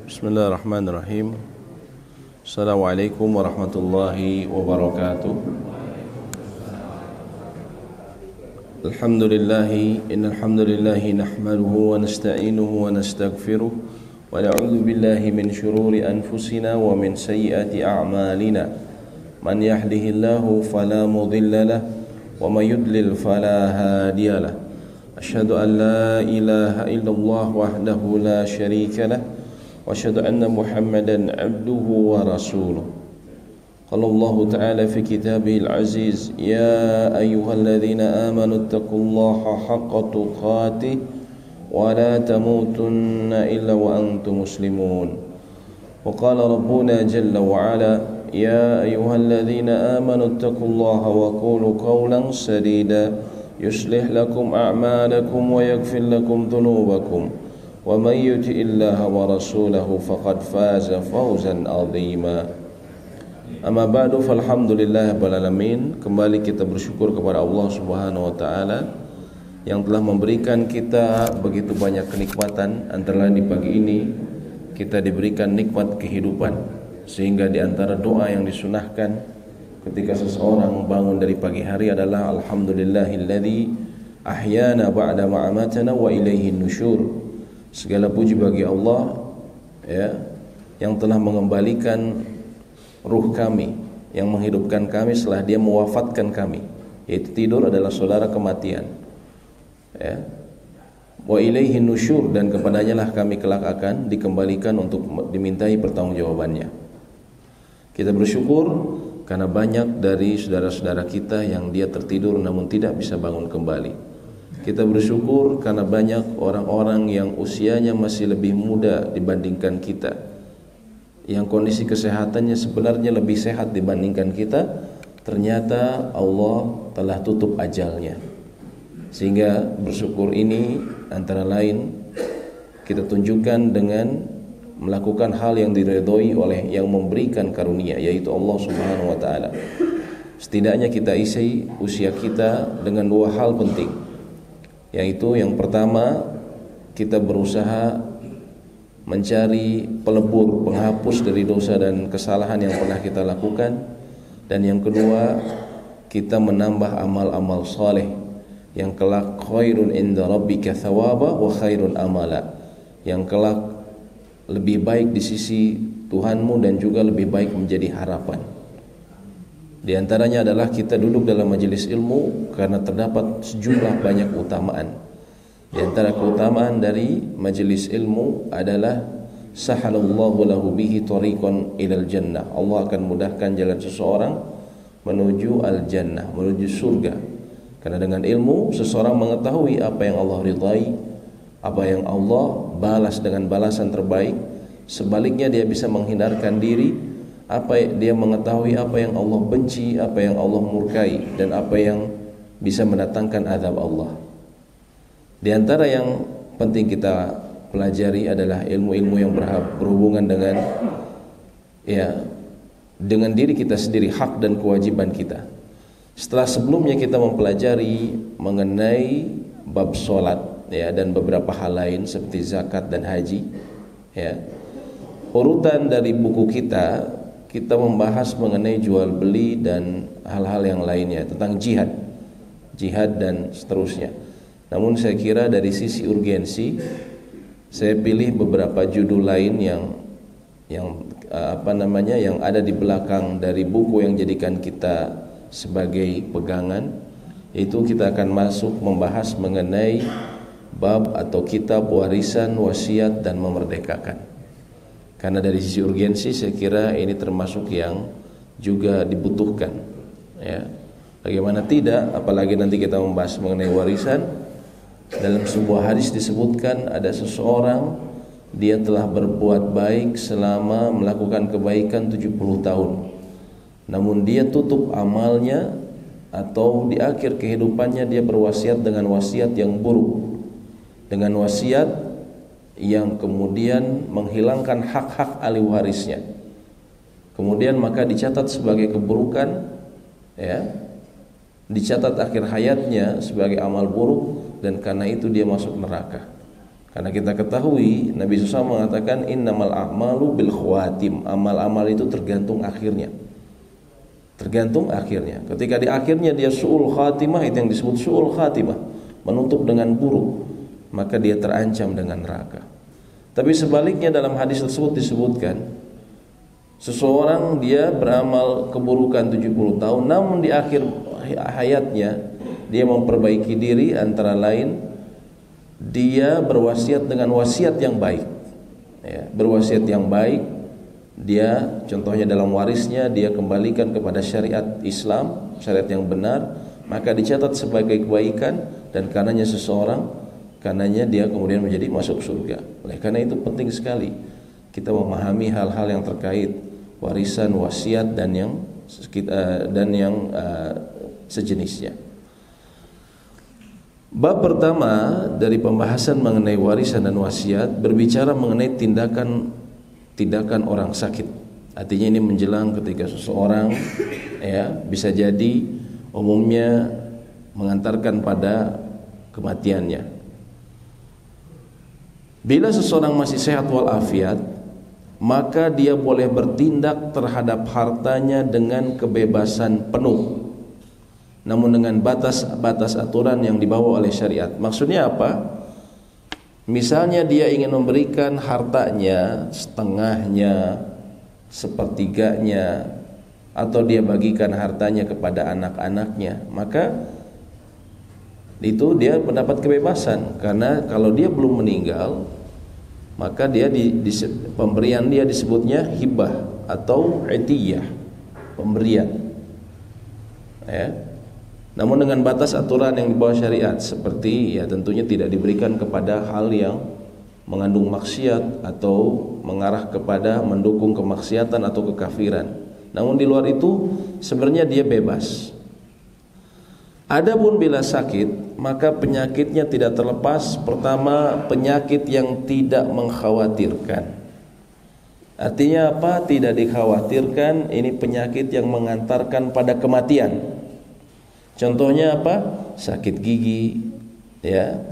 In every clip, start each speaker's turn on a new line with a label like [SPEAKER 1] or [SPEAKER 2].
[SPEAKER 1] Bismillahirrahmanirrahim. Assalamualaikum warahmatullahi wabarakatuh. Innal hamdalillahi nahmaduhu wa nasta'inuhu wa nastaghfiruh wa na'udzu billahi min shururi anfusina wa min sayyiati a'malina. Man yahdihillahu fala mudilla lahu wa may yudlil fala hadiya lahu. Asyhadu an la ilaha illallah wahdahu la syarika lahu wa asyhadu anna Muhammadan abduhu wa rasuluh. Qala Allah Ta'ala fi kitabihil aziz, ya ayyuhalladzina amanu taqullaha haqqa tuqatih wa la tamutunna illa wa antum muslimun. Wa qala rabbuna jalla wa ala, ya ayyuhalladzina amanu taqullaha wa qulu qawlan sadida yuslih lakum a'malakum wa yaghfir lakum dhunubakum. Wa may yuti'illaha wa rasulahu faqad faza fawzan 'azima. Amma ba'du, falhamdulillahirabbil alamin. Kembali kita bersyukur kepada Allah Subhanahu wa taala yang telah memberikan kita begitu banyak kenikmatan. Antara lain di pagi ini kita diberikan nikmat kehidupan, sehingga di antara doa yang disunahkan ketika seseorang bangun dari pagi hari adalah alhamdulillahilladzi ahyana ba'da ma amatana wa ilaihin nusyur. Segala puji bagi Allah, ya, yang telah mengembalikan ruh kami, yang menghidupkan kami setelah Dia mewafatkan kami. Yaitu tidur adalah saudara kematian, ya. Wa ilaihin nusyur, dan kepadanya lah kami kelak akan dikembalikan untuk dimintai pertanggungjawabannya. Kita bersyukur karena banyak dari saudara-saudara kita yang dia tertidur namun tidak bisa bangun kembali. Kita bersyukur karena banyak orang-orang yang usianya masih lebih muda dibandingkan kita, yang kondisi kesehatannya sebenarnya lebih sehat dibandingkan kita. Ternyata Allah telah tutup ajalnya. Sehingga bersyukur ini antara lain kita tunjukkan dengan melakukan hal yang diridhoi oleh yang memberikan karunia, yaitu Allah Subhanahu wa taala. Setidaknya kita isi usia kita dengan dua hal penting, yaitu yang pertama, kita berusaha mencari pelebur, penghapus dari dosa dan kesalahan yang pernah kita lakukan. Dan yang kedua, kita menambah amal-amal saleh yang kelak khairun inda rabbika thawaba wa khairun amala, yang kelak lebih baik di sisi Tuhanmu dan juga lebih baik menjadi harapan. Di antaranya adalah kita duduk dalam majelis ilmu karena terdapat sejumlah banyak keutamaan. Di antara keutamaan dari majelis ilmu adalah sahalallahu lahu bihi tariqan ilal jannah. Allah akan mudahkan jalan seseorang menuju al-jannah, menuju surga. Karena dengan ilmu seseorang mengetahui apa yang Allah ridhai, apa yang Allah balas dengan balasan terbaik. Sebaliknya dia bisa menghindarkan diri, dia mengetahui apa yang Allah benci, apa yang Allah murkai, dan apa yang bisa mendatangkan azab Allah. Di antara yang penting kita pelajari adalah ilmu-ilmu yang berhubungan dengan dengan diri kita sendiri, hak dan kewajiban kita. Setelah sebelumnya kita mempelajari mengenai bab sholat, ya, dan beberapa hal lain seperti zakat dan haji, ya. Urutan dari buku kita membahas mengenai jual beli dan hal-hal yang lainnya tentang jihad dan seterusnya. Namun saya kira dari sisi urgensi saya pilih beberapa judul lain yang ada di belakang dari buku yang jadikan kita sebagai pegangan, yaitu kita akan masuk membahas mengenai bab atau kitab warisan, wasiat dan memerdekakan. Karena dari sisi urgensi saya kira ini termasuk yang juga dibutuhkan, ya. Bagaimana tidak, apalagi nanti kita membahas mengenai warisan. Dalam sebuah hadis disebutkan ada seseorang, dia telah berbuat baik selama melakukan kebaikan 70 tahun. Namun dia tutup amalnya, atau di akhir kehidupannya dia berwasiat dengan wasiat yang buruk, dengan wasiat yang kemudian menghilangkan hak-hak ahli warisnya. Kemudian maka dicatat sebagai keburukan, ya, dicatat akhir hayatnya sebagai amal buruk, dan karena itu dia masuk neraka. Karena kita ketahui Nabi SAW mengatakan innamal a'malu bil khawatim. Amal-amal itu tergantung akhirnya. Tergantung akhirnya. Ketika di akhirnya dia su'ul khatimah, itu yang disebut su'ul khatimah, menutup dengan buruk, maka dia terancam dengan neraka. Tapi sebaliknya dalam hadis tersebut disebutkan seseorang dia beramal keburukan 70 tahun, namun di akhir hayatnya dia memperbaiki diri, antara lain dia berwasiat dengan wasiat yang baik, ya, berwasiat yang baik. Dia contohnya dalam warisnya dia kembalikan kepada syariat Islam, syariat yang benar, maka dicatat sebagai kebaikan, dan karenanya dia kemudian menjadi masuk surga. Oleh karena itu penting sekali kita memahami hal-hal yang terkait warisan, wasiat dan yang sejenisnya. Bab pertama dari pembahasan mengenai warisan dan wasiat berbicara mengenai tindakan orang sakit. Artinya ini menjelang ketika seseorang bisa jadi umumnya mengantarkan pada kematiannya. Bila seseorang masih sehat walafiat, maka dia boleh bertindak terhadap hartanya dengan kebebasan penuh, namun dengan batas-batas aturan yang dibawa oleh syariat. Maksudnya apa? Misalnya dia ingin memberikan hartanya setengahnya, sepertiganya, atau dia bagikan hartanya kepada anak-anaknya, maka itu dia mendapat kebebasan. Karena kalau dia belum meninggal, maka dia pemberian dia disebutnya hibah atau itiyah, pemberian, ya. Namun dengan batas aturan yang di bawah syariat, seperti tentunya tidak diberikan kepada hal yang mengandung maksiat atau mengarah kepada mendukung kemaksiatan atau kekafiran. Namun di luar itu sebenarnya dia bebas. Adapun bila sakit, maka penyakitnya tidak terlepas. Pertama, penyakit yang tidak mengkhawatirkan. Artinya apa? Tidak dikhawatirkan, ini penyakit yang mengantarkan pada kematian. Contohnya apa? Sakit gigi,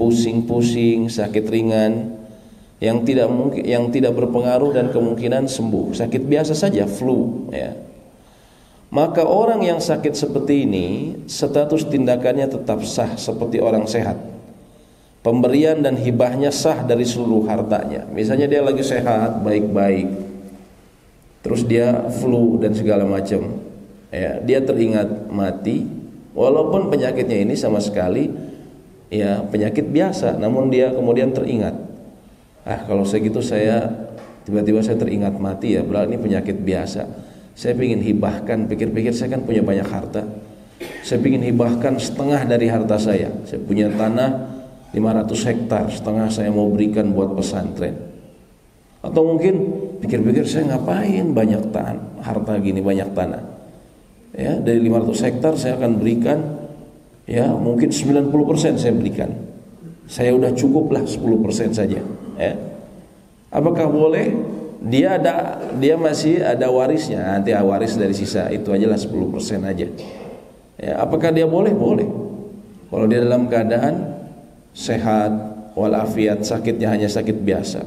[SPEAKER 1] pusing-pusing, sakit ringan yang tidak berpengaruh dan kemungkinan sembuh. Sakit biasa saja, flu, Maka orang yang sakit seperti ini, status tindakannya tetap sah seperti orang sehat. Pemberian dan hibahnya sah dari seluruh hartanya. Misalnya dia lagi sehat, baik-baik, terus dia flu dan segala macam, dia teringat mati, walaupun penyakitnya ini sama sekali penyakit biasa, namun dia kemudian teringat, kalau segitu tiba-tiba saya teringat mati, berarti ini penyakit biasa. Saya ingin hibahkan, pikir-pikir saya kan punya banyak harta, saya ingin hibahkan setengah dari harta saya. Saya punya tanah 500 hektar, setengah saya mau berikan buat pesantren. Atau mungkin pikir-pikir saya ngapain banyak harta gini, banyak tanah, dari 500 hektar saya akan berikan mungkin 90% saya berikan. Saya udah cukuplah 10% saja. Apakah boleh? Dia masih ada warisnya, nanti waris dari sisa itu aja lah 10% aja. Apakah dia boleh? Boleh. Kalau dia dalam keadaan sehat walafiat, sakitnya hanya sakit biasa,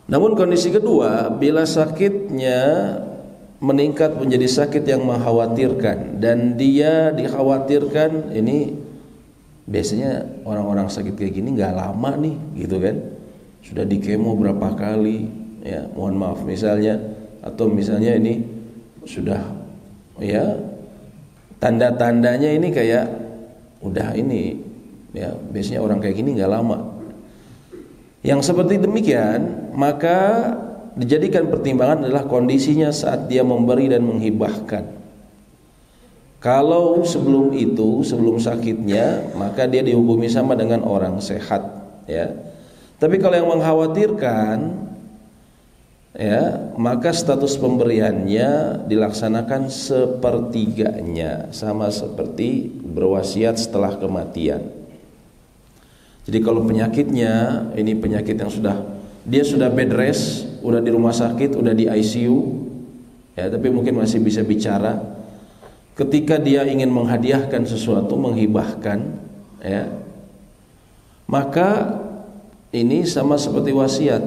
[SPEAKER 1] Namun kondisi kedua, bila sakitnya meningkat menjadi sakit yang mengkhawatirkan, dan dia dikhawatirkan ini biasanya orang-orang sakit kayak gini nggak lama nih, gitu kan? Sudah di kemo berapa kali, mohon maaf misalnya, atau misalnya ini sudah tanda-tandanya ini kayak udah ini, biasanya orang kayak gini nggak lama. Yang seperti demikian, maka dijadikan pertimbangan adalah kondisinya saat dia memberi dan menghibahkan. Kalau sebelum sakitnya, maka dia dihukumi sama dengan orang sehat, Tapi kalau yang mengkhawatirkan, maka status pemberiannya dilaksanakan sepertiganya, sama seperti berwasiat setelah kematian. Jadi kalau penyakitnya ini penyakit yang dia sudah bed rest, udah di rumah sakit, udah di ICU, tapi mungkin masih bisa bicara. Ketika dia ingin menghadiahkan sesuatu, menghibahkan, ya, maka ini sama seperti wasiat,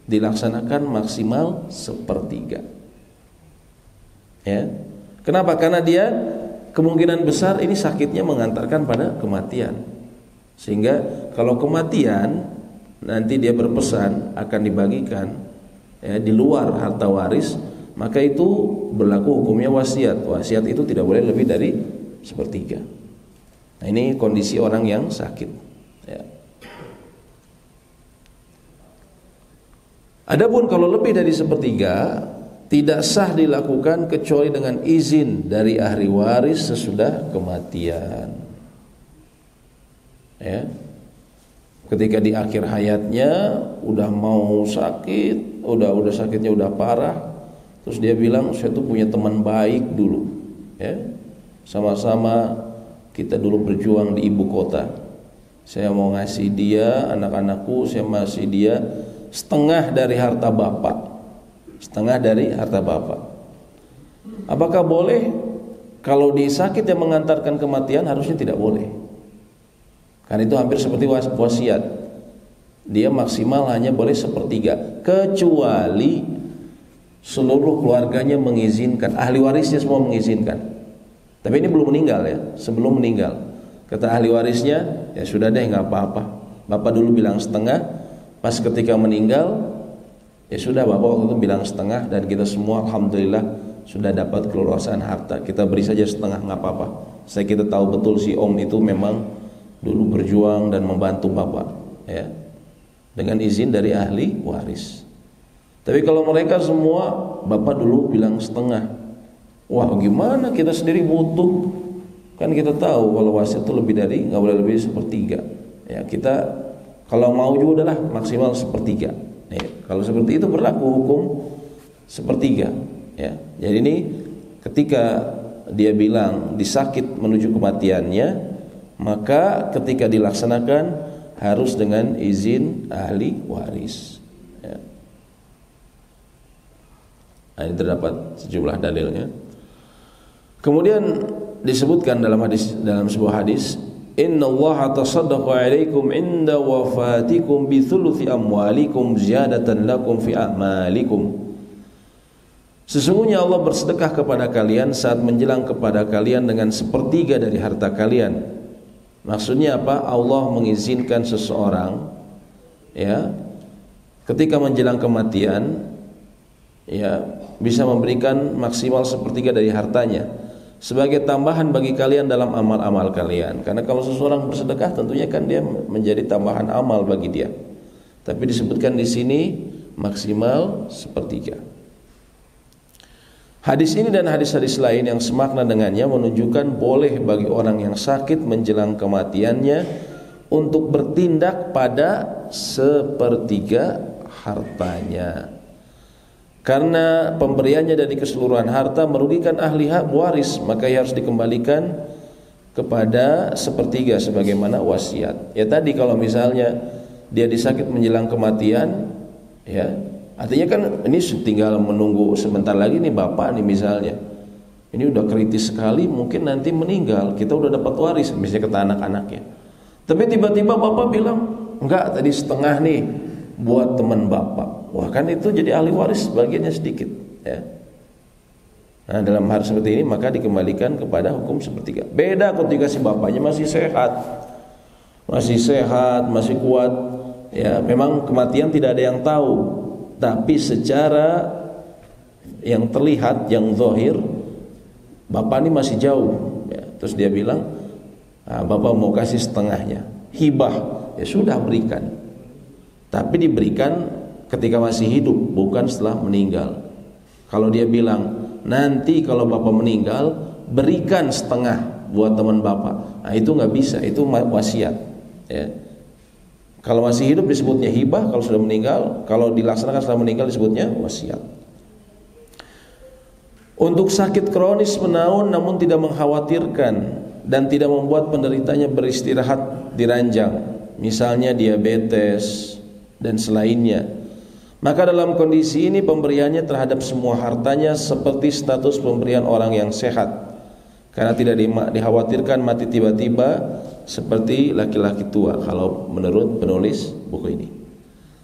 [SPEAKER 1] dilaksanakan maksimal 1/3. Ya. Kenapa? Karena dia kemungkinan besar ini sakitnya mengantarkan pada kematian. Sehingga kalau kematian nanti dia berpesan akan dibagikan ya, di luar harta waris, maka itu berlaku hukumnya wasiat. Wasiat itu tidak boleh lebih dari 1/3. Nah, ini kondisi orang yang sakit ya. Adapun kalau lebih dari 1/3 tidak sah dilakukan kecuali dengan izin dari ahli waris sesudah kematian. Ya. Ketika di akhir hayatnya udah mau sakit, udah sakitnya udah parah, terus dia bilang, saya tuh punya teman baik dulu, ya, sama-sama kita dulu berjuang di ibu kota. Saya mau ngasih dia, anak-anakku, saya masih dia setengah dari harta bapak. Setengah dari harta bapak. Apakah boleh? Kalau di sakit yang mengantarkan kematian harusnya tidak boleh. Karena itu hampir seperti wasiat. Dia maksimal hanya boleh 1/3, kecuali seluruh keluarganya mengizinkan, ahli warisnya semua mengizinkan. Tapi ini belum meninggal ya, sebelum meninggal. Kata ahli warisnya, ya sudah deh, nggak apa-apa. Bapak dulu bilang setengah, pas ketika meninggal, ya sudah bapak waktu itu bilang setengah, dan kita semua alhamdulillah sudah dapat keluasan harta. Kita beri saja setengah, nggak apa-apa. Kita tahu betul si om itu memang dulu berjuang dan membantu bapak, ya, dengan izin dari ahli waris. Tapi kalau mereka semua, bapak dulu bilang setengah, wah gimana, kita sendiri butuh. Kan kita tahu kalau wasiat itu lebih dari, nggak boleh lebih 1/3. Ya, kita kalau mau juga udahlah maksimal 1/3. Ya, kalau seperti itu berlaku hukum 1/3. Ya, jadi ini ketika dia bilang disakit menuju kematiannya, maka ketika dilaksanakan harus dengan izin ahli waris. Ya. Nah, ini terdapat sejumlah dalilnya. Kemudian disebutkan dalam sebuah hadis, innallaha tasaddaqa 'alaikum 'inda wafatikum bi thuluthi amwalikum ziyadatan lakum fi a'malikum. Sesungguhnya Allah bersedekah kepada kalian saat menjelang kepada kalian dengan 1/3 dari harta kalian. Maksudnya apa? Allah mengizinkan seseorang, ya, ketika menjelang kematian, ya, bisa memberikan maksimal 1/3 dari hartanya sebagai tambahan bagi kalian dalam amal-amal kalian. Karena kalau seseorang bersedekah tentunya kan dia menjadi tambahan amal bagi dia. Tapi disebutkan di sini maksimal 1/3. Hadis ini dan hadis-hadis lain yang semakna dengannya menunjukkan boleh bagi orang yang sakit menjelang kematiannya untuk bertindak pada 1/3 hartanya. Karena pemberiannya dari keseluruhan harta merugikan ahli waris, maka ia harus dikembalikan kepada 1/3 sebagaimana wasiat. Ya tadi kalau misalnya dia disakit menjelang kematian, ya, artinya kan ini tinggal menunggu sebentar lagi nih bapak nih misalnya. Ini udah kritis sekali, mungkin nanti meninggal, kita udah dapat waris misalnya kata anak-anaknya. Tapi tiba-tiba bapak bilang, enggak, tadi setengah nih buat teman bapak. Wah, kan itu jadi ahli waris bagiannya sedikit, ya. Nah, dalam hal seperti ini maka dikembalikan kepada hukum 1/3. Beda ketika si bapaknya masih sehat, masih kuat, ya. Memang kematian tidak ada yang tahu, tapi secara yang terlihat, yang zahir, bapak ini masih jauh, ya. Terus dia bilang, bapak mau kasih setengahnya, hibah, ya sudah berikan. Tapi diberikan ketika masih hidup, bukan setelah meninggal. Kalau dia bilang, nanti kalau bapak meninggal berikan setengah buat teman bapak, nah itu nggak bisa, itu wasiat, ya. Kalau masih hidup disebutnya hibah, kalau sudah meninggal, kalau dilaksanakan setelah meninggal disebutnya wasiat. Untuk sakit kronis menaun namun tidak mengkhawatirkan dan tidak membuat penderitanya beristirahat di ranjang, misalnya diabetes dan selainnya, maka dalam kondisi ini pemberiannya terhadap semua hartanya seperti status pemberian orang yang sehat, karena tidak dikhawatirkan mati tiba-tiba seperti laki-laki tua kalau menurut penulis buku ini.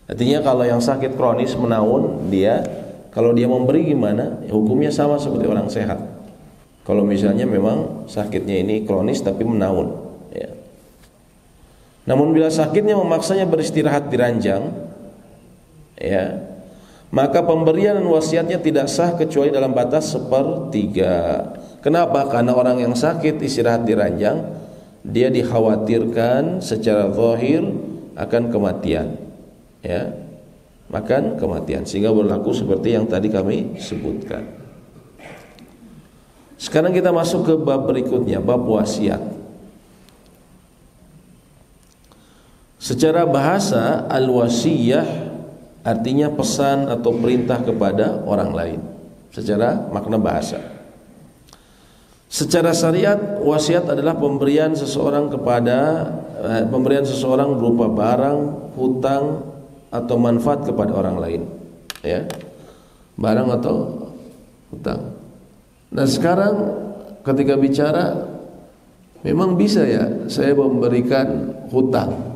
[SPEAKER 1] Artinya kalau yang sakit kronis menaun, dia kalau dia memberi gimana, hukumnya sama seperti orang sehat. Kalau misalnya memang sakitnya ini kronis tapi menaun, ya. Namun bila sakitnya memaksanya beristirahat di ranjang, ya, maka pemberian dan wasiatnya tidak sah kecuali dalam batas 1/3. Kenapa? Karena orang yang sakit istirahat di ranjang, dia dikhawatirkan secara zahir akan kematian, ya, makan kematian, sehingga berlaku seperti yang tadi kami sebutkan. Sekarang kita masuk ke bab berikutnya, bab wasiat. Secara bahasa, al-wasiyah artinya pesan atau perintah kepada orang lain secara makna bahasa. Secara syariat, wasiat adalah pemberian seseorang berupa barang, hutang atau manfaat kepada orang lain, ya. Barang atau hutang. Nah, sekarang ketika bicara, memang bisa ya saya memberikan hutang.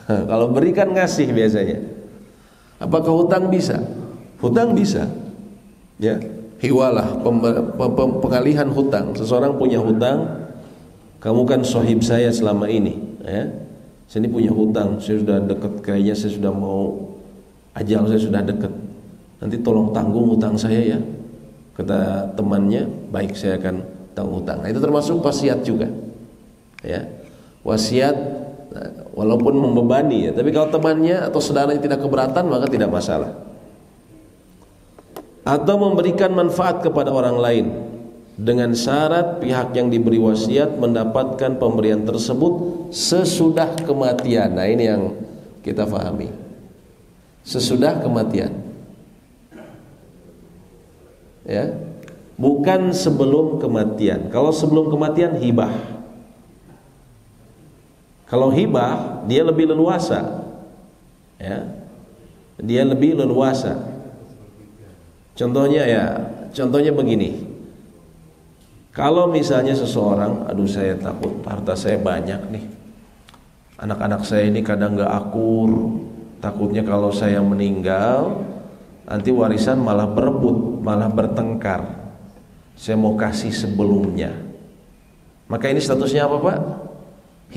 [SPEAKER 1] Kalau berikan ngasih biasanya. Apakah hutang bisa? Hutang bisa, ya. Hiwalah, pengalihan hutang. Seseorang punya hutang, kamu kan sohib saya selama ini, ya. Saya ini punya hutang, saya sudah dekat, kayaknya saya sudah mau ajal, saya sudah dekat. Nanti tolong tanggung hutang saya ya. Kata temannya, baik saya akan tanggung hutang. Nah, itu termasuk wasiat juga, ya. Wasiat walaupun membebani, ya, tapi kalau temannya atau saudaranya tidak keberatan maka tidak masalah. Atau memberikan manfaat kepada orang lain dengan syarat pihak yang diberi wasiat mendapatkan pemberian tersebut sesudah kematian. Nah, ini yang kita pahami. Sesudah kematian, ya, bukan sebelum kematian. Kalau sebelum kematian hibah. Kalau hibah dia lebih leluasa, ya, dia lebih leluasa. Contohnya begini. Kalau misalnya seseorang, aduh saya takut harta saya banyak nih, anak-anak saya ini kadang gak akur, takutnya kalau saya meninggal nanti warisan malah berebut, malah bertengkar. Saya mau kasih sebelumnya. Maka ini statusnya apa, Pak?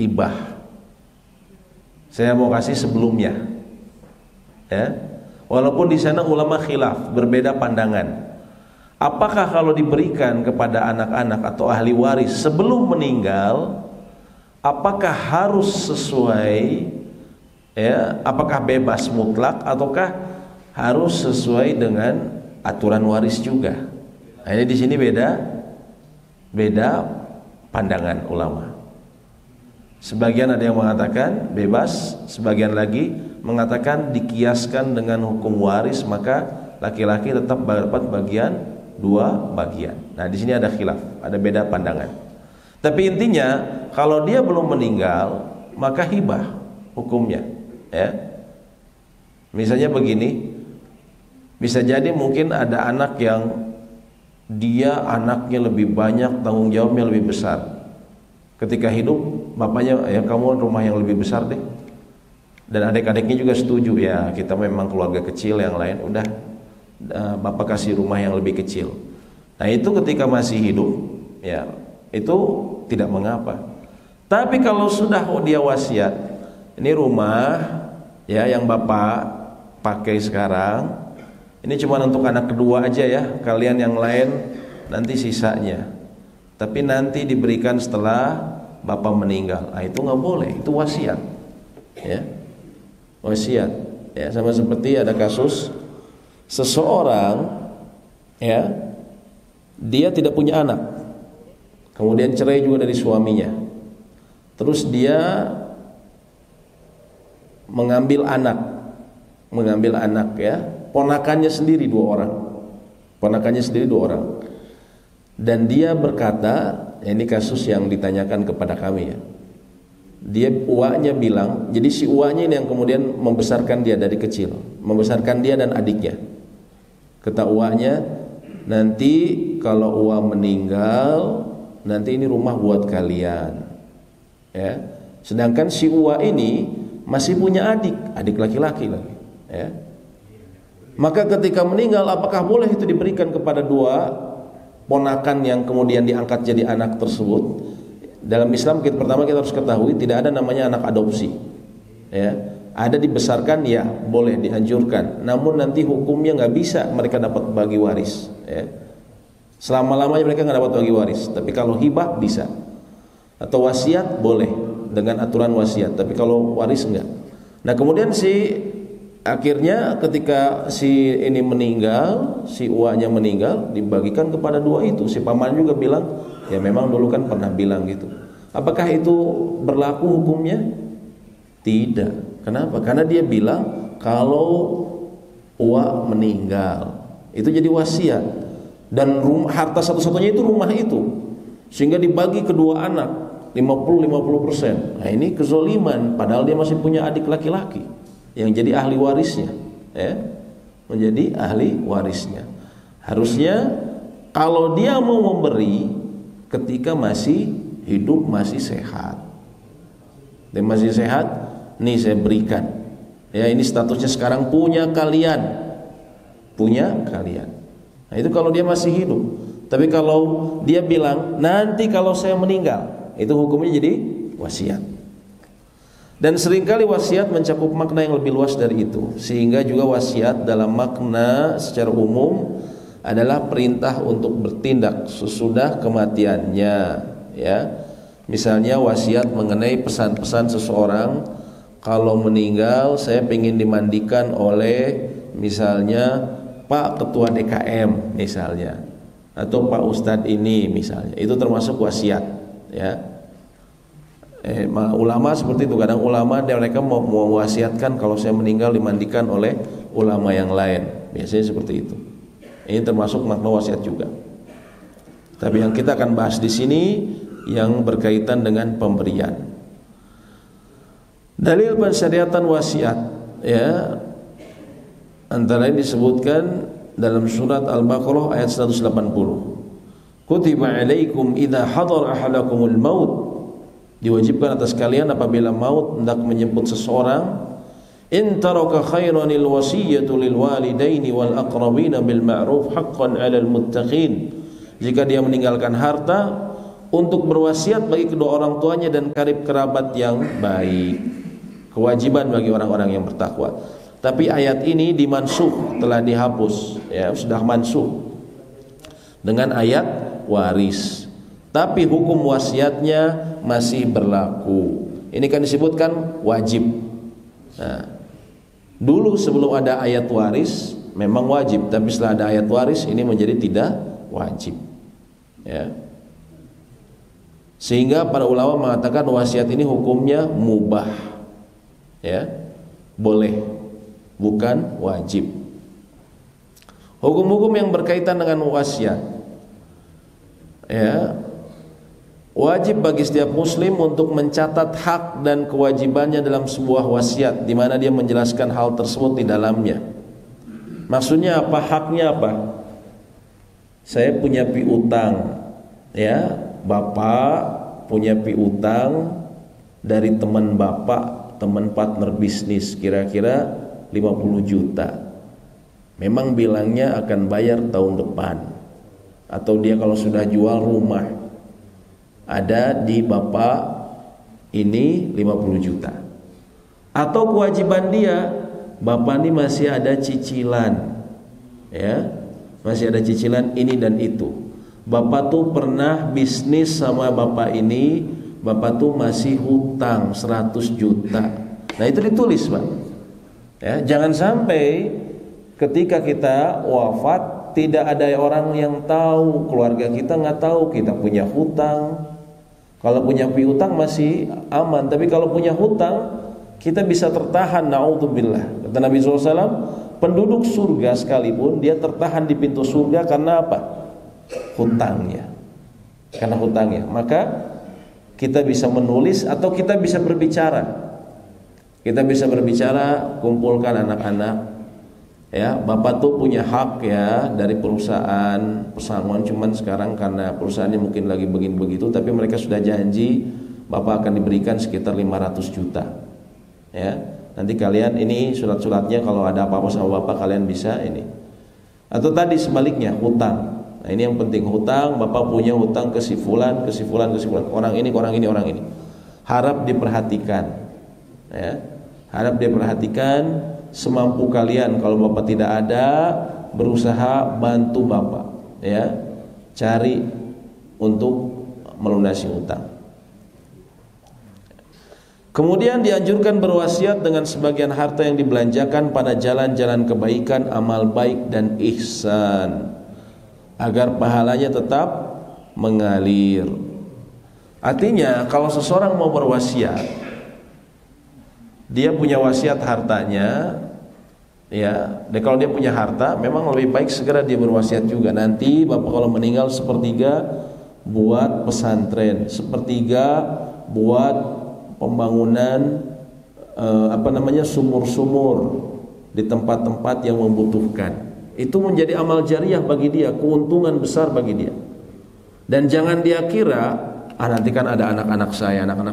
[SPEAKER 1] Hibah. Saya mau kasih sebelumnya, ya. Walaupun di sana ulama khilaf, berbeda pandangan. Apakah kalau diberikan kepada anak-anak atau ahli waris sebelum meninggal, apakah harus sesuai, ya? Apakah bebas mutlak ataukah harus sesuai dengan aturan waris juga? Nah, ini di sini beda pandangan ulama. Sebagian ada yang mengatakan bebas, sebagian lagi mengatakan dikiaskan dengan hukum waris, maka laki-laki tetap dapat dua bagian. Nah, di sini ada khilaf, ada beda pandangan. Tapi intinya kalau dia belum meninggal maka hibah hukumnya, ya. Misalnya begini, bisa jadi mungkin ada anak yang dia anaknya lebih banyak, tanggung jawabnya lebih besar. Ketika hidup bapaknya, ya kamu rumah yang lebih besar deh. Dan adik-adiknya juga setuju, ya kita memang keluarga kecil, yang lain udah bapak kasih rumah yang lebih kecil. Nah, itu ketika masih hidup, ya itu tidak mengapa. Tapi kalau sudah dia wasiat, ini rumah ya yang bapak pakai sekarang, ini cuma untuk anak kedua aja ya, kalian yang lain nanti sisanya. Tapi nanti diberikan setelah bapak meninggal. Nah, itu nggak boleh, itu wasiat, ya, wasiat. Ya, sama seperti ada kasus seseorang, ya, dia tidak punya anak, kemudian cerai juga dari suaminya. Terus dia mengambil anak, ya, ponakannya sendiri dua orang. Dan dia berkata, ini kasus yang ditanyakan kepada kami, ya. Dia uaknya bilang, jadi si uaknya ini yang kemudian membesarkan dia dari kecil, membesarkan dia dan adiknya. Kata uaknya, nanti kalau uak meninggal, nanti ini rumah buat kalian. Ya. Sedangkan si Uwa ini masih punya adik laki-laki lagi. Ya. Maka ketika meninggal, apakah boleh itu diberikan kepada dua ponakan yang kemudian diangkat jadi anak tersebut? Dalam Islam pertama kita harus ketahui tidak ada namanya anak adopsi. Ya. Ada dibesarkan, ya boleh, dianjurkan. Namun nanti hukumnya nggak bisa mereka dapat bagi waris. Ya. Selama-lamanya mereka nggak dapat bagi waris. Tapi kalau hibah bisa. Atau wasiat boleh dengan aturan wasiat. Tapi kalau waris enggak. Nah kemudian akhirnya ketika si ini meninggal, si uanya meninggal, dibagikan kepada dua itu. Si paman juga bilang, ya memang dulu kan pernah bilang gitu. Apakah itu berlaku hukumnya? Tidak. Kenapa? Karena dia bilang kalau Uwa meninggal itu jadi wasiat dan harta satu-satunya itu rumah itu, sehingga dibagi kedua anak 50-50%. Nah ini kezoliman, padahal dia masih punya adik laki-laki yang jadi ahli warisnya, ya, menjadi ahli warisnya. Harusnya kalau dia mau memberi ketika masih hidup, masih sehat, dia masih sehat. Nih saya berikan. Ya ini statusnya sekarang punya kalian. Nah itu kalau dia masih hidup. Tapi kalau dia bilang nanti kalau saya meninggal, itu hukumnya jadi wasiat. Dan seringkali wasiat mencakup makna yang lebih luas dari itu. Sehingga juga wasiat dalam makna secara umum adalah perintah untuk bertindak sesudah kematiannya. Ya, misalnya wasiat mengenai pesan-pesan seseorang. Kalau meninggal saya ingin dimandikan oleh misalnya Pak Ketua DKM misalnya, atau Pak Ustadz ini misalnya, itu termasuk wasiat. Ya, ulama seperti itu. Kadang ulama mereka mau mewasiatkan kalau saya meninggal dimandikan oleh ulama yang lain. Biasanya seperti itu. Ini termasuk makna wasiat juga. Tapi yang kita akan bahas di sini yang berkaitan dengan pemberian. Dalil pensyariatan wasiat, ya, antara lain disebutkan dalam surat Al-Baqarah ayat 180. Kutiba alaikum idza hadara ahadakumul maut. Diwajibkan atas kalian apabila maut hendak menjemput seseorang, in taraka khairanil wasiyatu lil walidaini wal aqrabina bil ma'ruf haqqan 'alal muttaqin. Jika dia meninggalkan harta, untuk berwasiat bagi kedua orang tuanya dan karib kerabat yang baik. Kewajiban bagi orang-orang yang bertakwa. Tapi ayat ini dimansuh, telah dihapus, ya, sudah mansuh dengan ayat waris. Tapi hukum wasiatnya masih berlaku. Ini kan disebutkan wajib. Nah, dulu sebelum ada ayat waris memang wajib, tapi setelah ada ayat waris ini menjadi tidak wajib. Ya. Sehingga para ulama mengatakan wasiat ini hukumnya mubah. Ya, boleh, bukan wajib. Hukum-hukum yang berkaitan dengan wasiat, ya, wajib bagi setiap muslim untuk mencatat hak dan kewajibannya dalam sebuah wasiat, di mana dia menjelaskan hal tersebut di dalamnya. Maksudnya apa? Haknya apa? Saya punya piutang, ya, bapak punya piutang dari teman bapak, teman partner bisnis, kira-kira 50 juta. Memang bilangnya akan bayar tahun depan. Atau dia kalau sudah jual rumah, ada di bapak ini 50 juta. Atau kewajiban dia, bapak ini masih ada cicilan, ya, masih ada cicilan ini dan itu. Bapak tuh pernah bisnis sama bapak ini, bapak tuh masih hutang 100 juta. Nah itu ditulis, Pak. Ya, jangan sampai ketika kita wafat tidak ada orang yang tahu, keluarga kita nggak tahu kita punya hutang. Kalau punya piutang masih aman, tapi kalau punya hutang kita bisa tertahan. Naudzubillah. Kata Nabi SAW, penduduk surga sekalipun dia tertahan di pintu surga karena apa? Hutangnya. Karena hutangnya. Maka kita bisa menulis atau kita bisa berbicara. Kita bisa berbicara, kumpulkan anak-anak, Ya, bapak tuh punya hak ya dari perusahaan pesangon, cuman sekarang karena perusahaannya mungkin lagi begini begitu, tapi mereka sudah janji bapak akan diberikan sekitar 500 juta. Ya, nanti kalian ini surat-suratnya kalau ada apa-apa sama bapak kalian bisa ini. Atau tadi sebaliknya hutang. Nah, ini yang penting, hutang, bapak punya hutang ke si fulan, orang ini, orang ini. Harap diperhatikan. Ya. Harap diperhatikan. Semampu kalian, kalau bapak tidak ada, berusaha bantu bapak, ya, cari untuk melunasi utang. Kemudian dianjurkan berwasiat dengan sebagian harta yang dibelanjakan pada jalan-jalan kebaikan, amal baik dan ihsan, agar pahalanya tetap mengalir. Artinya kalau seseorang mau berwasiat, dia punya wasiat hartanya, ya. Dan kalau dia punya harta, memang lebih baik segera dia berwasiat juga. Nanti bapak kalau meninggal, sepertiga buat pesantren, sepertiga buat pembangunan sumur-sumur di tempat-tempat yang membutuhkan. Itu menjadi amal jariah bagi dia, keuntungan besar bagi dia. Dan jangan dia kira, nanti kan ada anak-anak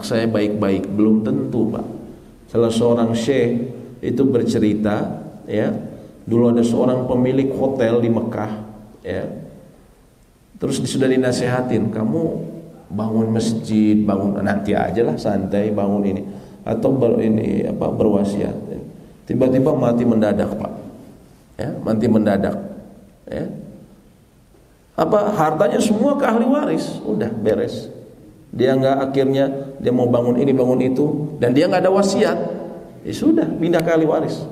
[SPEAKER 1] saya baik-baik. Belum tentu, Pak. Salah seorang syekh itu bercerita, ya, dulu ada seorang pemilik hotel di Mekah, ya. Terus sudah dinasehatin, kamu bangun masjid, bangun, nanti aja lah santai bangun ini, atau berwasiat. Tiba-tiba mati mendadak, Pak. Ya, mati mendadak. Ya. Hartanya semua ke ahli waris, udah beres. Dia akhirnya dia mau bangun ini bangun itu, dan dia nggak ada wasiat, ya sudah pindah ke ahli waris.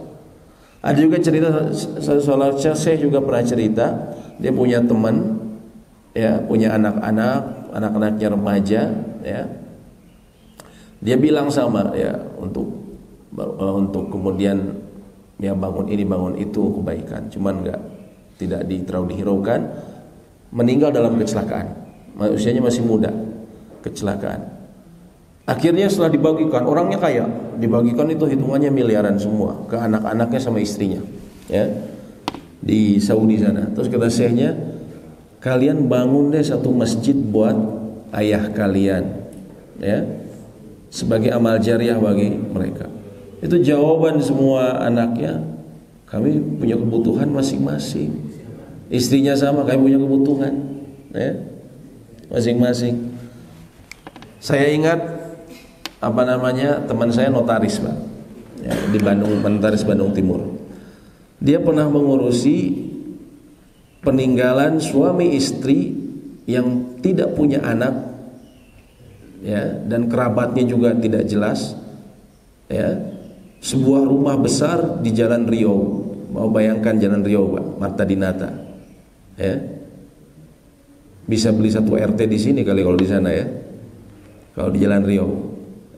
[SPEAKER 1] Ada juga cerita, saya juga pernah cerita, dia punya teman, ya, punya anak-anaknya remaja, ya. Dia bilang sama, ya, untuk kemudian ya bangun ini bangun itu kebaikan, cuman tidak terlalu dihiraukan. Meninggal dalam kecelakaan, usianya masih muda. Kecelakaan. Akhirnya setelah dibagikan, orangnya kaya, dibagikan itu hitungannya miliaran semua ke anak-anaknya sama istrinya, ya, di Saudi sana. Terus kata syekhnya, kalian bangun deh satu masjid buat ayah kalian, ya, sebagai amal jariah bagi mereka. Itu jawaban semua anaknya, kami punya kebutuhan masing-masing. Istrinya sama, kami punya kebutuhan, ya, masing-masing. Saya ingat teman saya notaris, Pak, ya, di Bandung, notaris Bandung Timur. Dia pernah mengurusi peninggalan suami istri yang tidak punya anak, ya, dan kerabatnya juga tidak jelas, ya. Sebuah rumah besar di Jalan Riau. Mau bayangkan Jalan Riau, Pak, Marta Dinata, ya. Bisa beli satu RT di sini kali kalau di sana, ya. Kalau di Jalan Riau,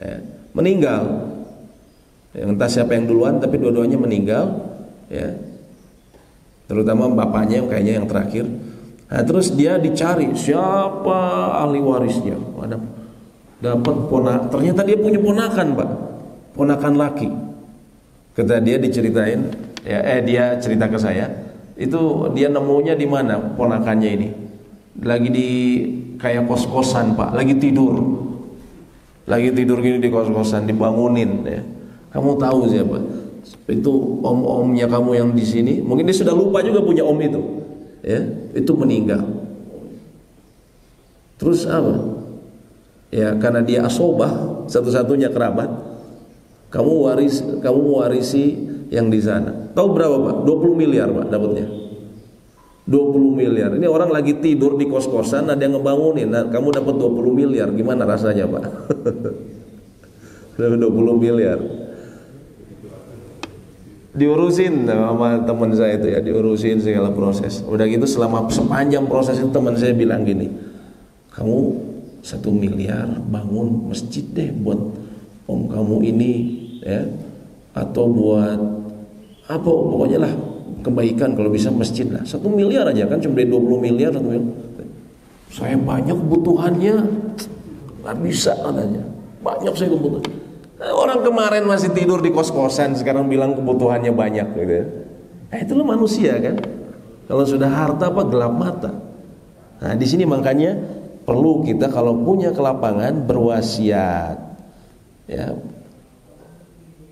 [SPEAKER 1] ya. Meninggal, ya, entah siapa yang duluan, tapi dua-duanya meninggal, ya. Terutama bapaknya yang kayaknya yang terakhir. Nah, terus dia dicari siapa ahli warisnya. Dapat ternyata dia punya ponakan, Pak, ponakan laki. Kata dia diceritain, ya, dia cerita ke saya, itu dia nemunya di mana ponakannya ini? Lagi di kayak kos-kosan, Pak, lagi tidur gini di kos-kosan, dibangunin, ya. Kamu tahu siapa? Itu om-omnya kamu yang di sini. Mungkin dia sudah lupa juga punya om itu, ya. Itu meninggal. Terus apa? Ya, karena dia asobah, satu-satunya kerabat. Kamu warisi yang di sana. Tahu berapa, Pak? 20 miliar, Pak, dapatnya. 20 miliar. Ini orang lagi tidur di kos-kosan, ada yang ngebangunin. Nah, kamu dapat 20 miliar. Gimana rasanya, Pak? 20 miliar. Diurusin sama teman saya itu, ya, diurusin segala proses. Udah gitu selama sepanjang proses itu teman saya bilang gini, kamu 1 miliar bangun masjid deh buat om kamu ini, ya, atau buat apa, pokoknya lah kebaikan, kalau bisa masjid lah. 1 miliar aja kan, cuma 20 miliar 1 miliar. Saya banyak kebutuhannya, nggak bisa katanya. Banyak saya kebutuhan. Orang kemarin masih tidur di kos-kosan, sekarang bilang kebutuhannya banyak, gitu ya. Nah, itu lo manusia kan. Kalau sudah harta apa gelap mata. Nah, di sini makanya perlu kita kalau punya kelapangan berwasiat. Ya.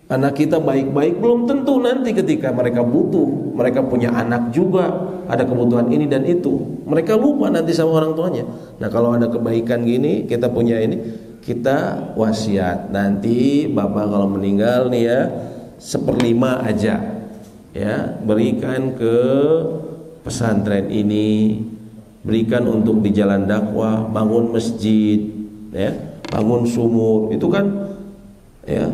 [SPEAKER 1] Anak kita baik-baik belum tentu nanti ketika mereka butuh, mereka punya anak juga ada kebutuhan ini dan itu, mereka lupa nanti sama orang tuanya. Nah, kalau ada kebaikan gini, kita punya ini, kita wasiat. Nanti bapak kalau meninggal nih ya, 1/5 aja ya, berikan ke pesantren ini, berikan untuk di jalan dakwah, bangun masjid ya, bangun sumur. Itu kan ya,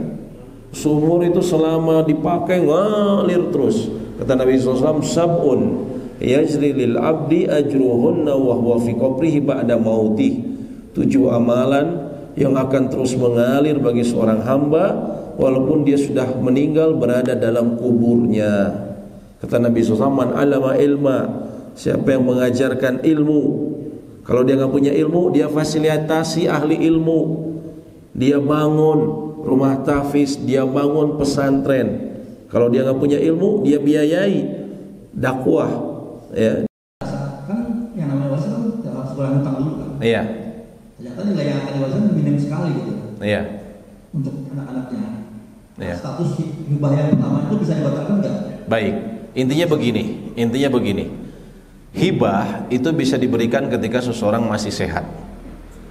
[SPEAKER 1] sumur itu selama dipakai ngalir terus. Kata Nabi SAW, sab'un yajri lil abdi ajruhunna wa huwa fi qabrihi ba'da mautih. 7 amalan yang akan terus mengalir bagi seorang hamba walaupun dia sudah meninggal berada dalam kuburnya. Kata Nabi SAW, man alama ilma, siapa yang mengajarkan ilmu. Kalau dia nggak punya ilmu, dia fasilitasi ahli ilmu. Dia bangun rumah tahfiz, dia bangun pesantren. Kalau dia nggak punya ilmu, dia biayai dakwah. Ya.
[SPEAKER 2] Kan yang namanya wasiat kan dalam sebulan hutang dulu kan.
[SPEAKER 1] Iya.
[SPEAKER 2] Ternyata nilai yang akan diwasiatkan minim sekali gitu.
[SPEAKER 1] Iya.
[SPEAKER 2] Untuk anak-anaknya.
[SPEAKER 1] Iya.
[SPEAKER 2] Status hibah yang pertama itu bisa dibatalkan nggak?
[SPEAKER 1] Baik. Intinya begini. Hibah itu bisa diberikan ketika seseorang masih sehat.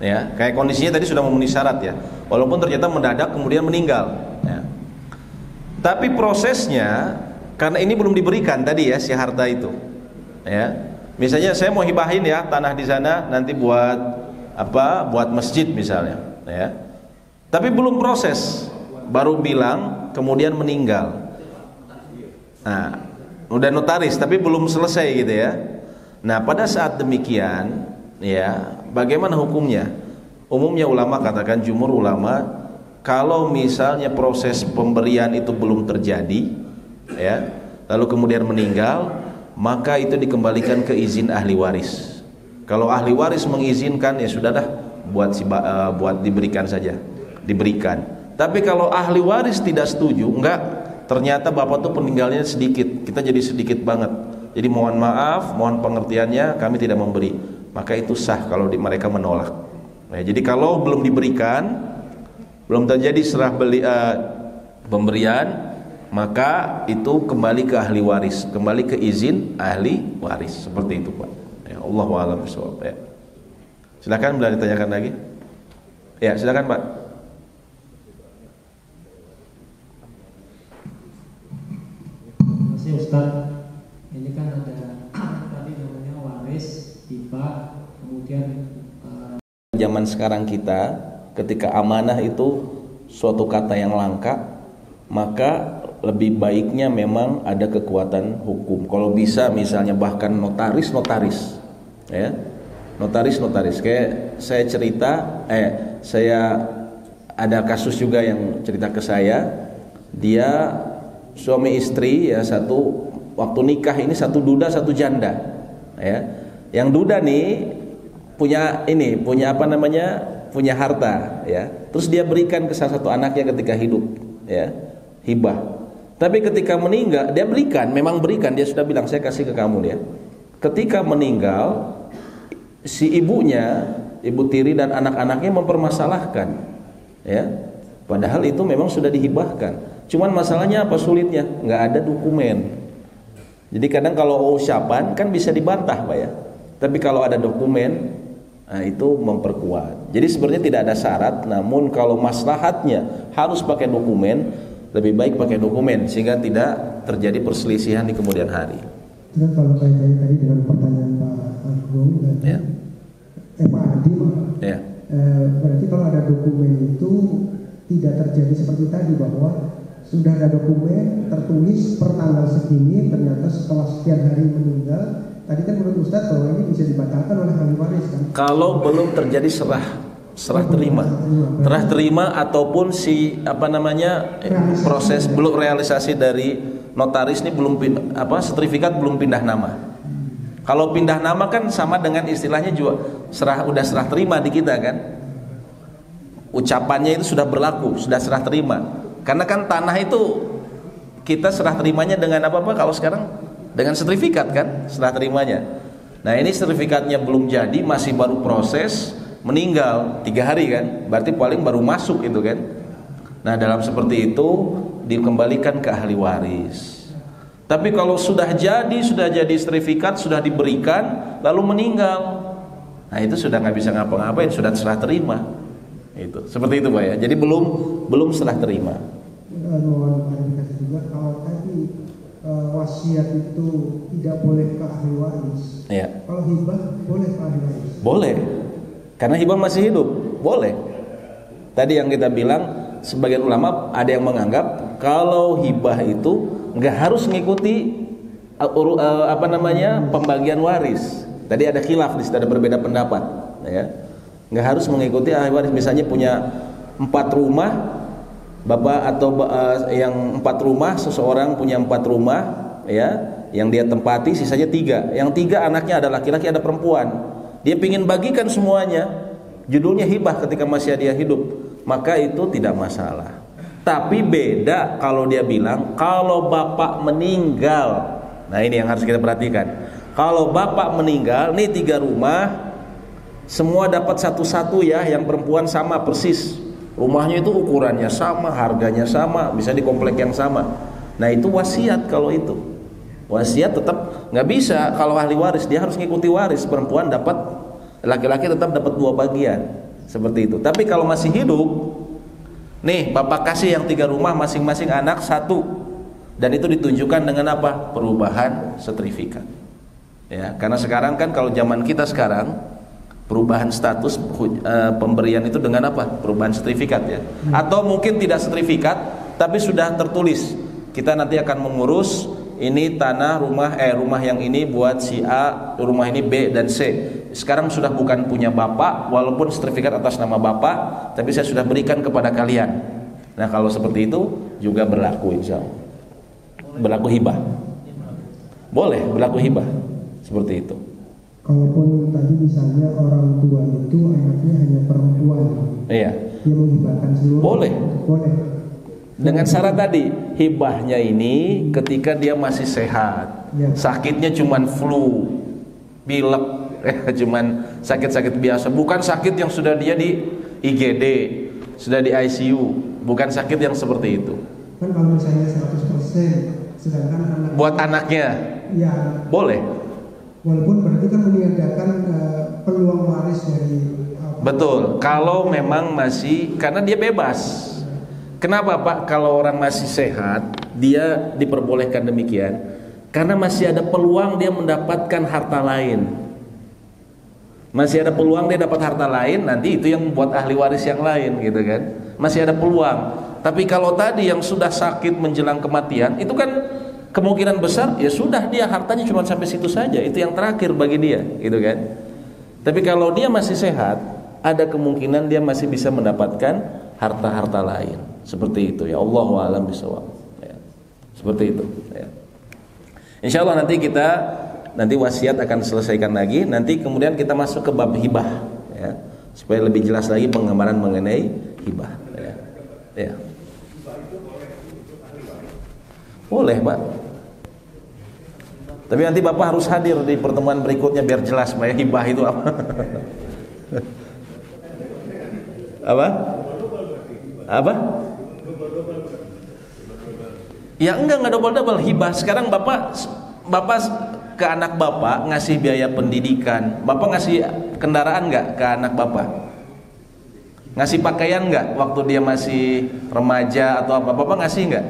[SPEAKER 1] Ya, kayak kondisinya tadi sudah memenuhi syarat ya. Walaupun ternyata mendadak kemudian meninggal. Ya. Tapi prosesnya karena ini belum diberikan tadi ya si harta itu. Ya, misalnya saya mau hibahin ya tanah di sana nanti buat apa? Buat masjid misalnya. Ya. Tapi belum proses, baru bilang kemudian meninggal. Nah, udah notaris tapi belum selesai gitu ya. Nah, pada saat demikian ya, bagaimana hukumnya? Umumnya ulama katakan, jumhur ulama, kalau misalnya proses pemberian itu belum terjadi ya, lalu kemudian meninggal, maka itu dikembalikan ke izin ahli waris. Kalau ahli waris mengizinkan ya sudahlah, buat diberikan saja, diberikan. Tapi kalau ahli waris tidak setuju, enggak, ternyata bapak tuh peninggalnya sedikit, kita jadi sedikit banget, jadi mohon maaf, mohon pengertiannya, kami tidak memberi, maka itu sah kalau mereka menolak. Nah, jadi kalau belum diberikan, belum terjadi pemberian, maka itu kembali ke ahli waris, kembali ke izin ahli waris, seperti itu Pak. Ya, Allahu a'lam bishawab. Ya. Silakan bila ditanyakan lagi. Ya, silakan Pak.
[SPEAKER 3] Terima kasih Ustaz. Ini kan ada tadi namanya waris, hibah, kemudian
[SPEAKER 1] zaman sekarang kita ketika amanah itu suatu kata yang langka, maka lebih baiknya memang ada kekuatan hukum. Kalau bisa misalnya bahkan notaris ya, notaris kayak saya cerita, saya ada kasus juga yang cerita ke saya, dia suami istri ya, satu waktu nikah ini satu duda satu janda ya. Yang duda nih punya harta ya, terus dia berikan ke salah satu anaknya ketika hidup ya, hibah. Tapi ketika meninggal dia memang berikan, dia sudah bilang saya kasih ke kamu dia. Ketika meninggal si ibunya, ibu tiri dan anak-anaknya mempermasalahkan ya, padahal itu memang sudah dihibahkan. Cuman masalahnya apa sulitnya? Nggak ada dokumen. Jadi kadang kalau ucapan kan bisa dibantah Pak ya, tapi kalau ada dokumen, nah itu memperkuat. Jadi sebenarnya tidak ada syarat, namun kalau maslahatnya harus pakai dokumen, lebih baik pakai dokumen sehingga tidak terjadi perselisihan di kemudian hari.
[SPEAKER 4] Dan kalau kaitannya tadi dengan pertanyaan Pak Agung dan
[SPEAKER 1] Ya.
[SPEAKER 4] Pak Adi,
[SPEAKER 1] Ya.
[SPEAKER 4] Berarti kalau ada dokumen itu tidak terjadi seperti tadi bahwa sudah ada dokumen tertulis per tanggal segini, ternyata setelah sekian hari meninggal. Tadi kan menurut Ustaz bahwa ini bisa dibatalkan oleh ahli waris kan? Kalau
[SPEAKER 1] belum terjadi serah terima ataupun proses belum realisasi dari notaris ini belum sertifikat belum pindah nama. Kalau pindah nama kan sama dengan istilahnya juga udah serah terima di kita kan. Ucapannya itu sudah berlaku, sudah serah terima. Karena kan tanah itu kita serah terimanya dengan apa kalau sekarang dengan sertifikat kan setelah terimanya. Nah ini sertifikatnya belum jadi, masih baru proses, meninggal 3 hari kan, berarti paling baru masuk itu kan. Nah dalam seperti itu dikembalikan ke ahli waris. Tapi kalau sudah jadi sertifikat, sudah diberikan lalu meninggal, nah itu sudah nggak bisa ngapa-ngapain, sudah serah terima. Itu seperti itu Pak ya. Jadi belum serah terima.
[SPEAKER 4] Mohon klarifikasi juga, kalau tadi wasiat itu tidak boleh ke ahli waris.
[SPEAKER 1] Iya.
[SPEAKER 4] Kalau hibah boleh ke ahli waris.
[SPEAKER 1] Boleh. Karena hibah masih hidup, boleh. Tadi yang kita bilang, sebagian ulama ada yang menganggap kalau hibah itu nggak harus mengikuti pembagian waris. Tadi ada khilaf, di situ ada berbeda pendapat, ya. Nggak harus mengikuti ahli waris. Misalnya punya 4 rumah, bapak atau yang 4 rumah, seseorang punya 4 rumah, ya, yang dia tempati, sisanya 3. Yang 3 anaknya ada laki-laki, ada perempuan. Dia ingin bagikan semuanya, judulnya hibah ketika masih dia hidup, maka itu tidak masalah. Tapi beda kalau dia bilang kalau bapak meninggal. Nah ini yang harus kita perhatikan. Kalau bapak meninggal, nih 3 rumah, semua dapat satu-satu ya, yang perempuan sama persis. Rumahnya itu ukurannya sama, harganya sama, bisa di komplek yang sama. Nah itu wasiat. Kalau itu wasiat tetap nggak bisa. Kalau ahli waris dia harus ngikuti waris. Perempuan dapat, laki-laki tetap dapat 2 bagian, seperti itu. Tapi kalau masih hidup, nih bapak kasih yang 3 rumah, masing-masing anak 1, dan itu ditunjukkan dengan apa? Perubahan sertifikat. Ya, karena sekarang kan kalau zaman kita sekarang perubahan status pemberian itu dengan apa? Perubahan sertifikat ya. Atau mungkin tidak sertifikat, tapi sudah tertulis. Kita nanti akan mengurus ini tanah rumah yang ini buat si A, rumah ini B dan C. Sekarang sudah bukan punya bapak, walaupun sertifikat atas nama bapak, tapi saya sudah berikan kepada kalian. Nah kalau seperti itu juga berlaku, insya Allah. Berlaku hibah. Boleh berlaku hibah seperti itu.
[SPEAKER 4] Kalaupun tadi misalnya orang tua itu anaknya hanya perempuan,
[SPEAKER 1] iya,
[SPEAKER 4] dia menghibahkan seluruh. Boleh. Dengan
[SPEAKER 1] syarat tadi, hibahnya ini ketika dia masih sehat, ya. Sakitnya cuman flu, pilek, cuman sakit-sakit biasa, bukan sakit yang sudah dia di IGD, sudah di ICU, bukan sakit yang seperti itu.
[SPEAKER 4] Kan kalau misalnya 100%, sedangkan anak
[SPEAKER 1] buat anaknya, ya boleh.
[SPEAKER 4] Walaupun berarti kan meniadakan peluang waris dari
[SPEAKER 1] betul, kalau memang masih, karena dia bebas. Kenapa Pak? Kalau orang masih sehat, dia diperbolehkan demikian, karena masih ada peluang dia mendapatkan harta lain. Masih ada peluang dia dapat harta lain, nanti itu yang buat ahli waris yang lain, gitu kan? Masih ada peluang. Tapi kalau tadi yang sudah sakit menjelang kematian, itu kan kemungkinan besar ya sudah, dia hartanya cuma sampai situ saja, itu yang terakhir bagi dia, gitu kan? Tapi kalau dia masih sehat, ada kemungkinan dia masih bisa mendapatkan harta-harta lain. Seperti itu ya, Allahu a'lam bishawab. Ya. Seperti itu ya. Insya Allah nanti wasiat akan selesaikan lagi. Nanti kemudian kita masuk ke bab hibah ya, supaya lebih jelas lagi penggambaran mengenai hibah ya. Ya. Boleh Pak. Tapi nanti Bapak harus hadir di pertemuan berikutnya biar jelas Pak ya, hibah itu apa. Apa? Ya enggak double-double hibah. Sekarang bapak ke anak bapak ngasih biaya pendidikan, bapak ngasih kendaraan enggak ke anak bapak? Ngasih pakaian enggak waktu dia masih remaja atau apa? Bapak ngasih enggak?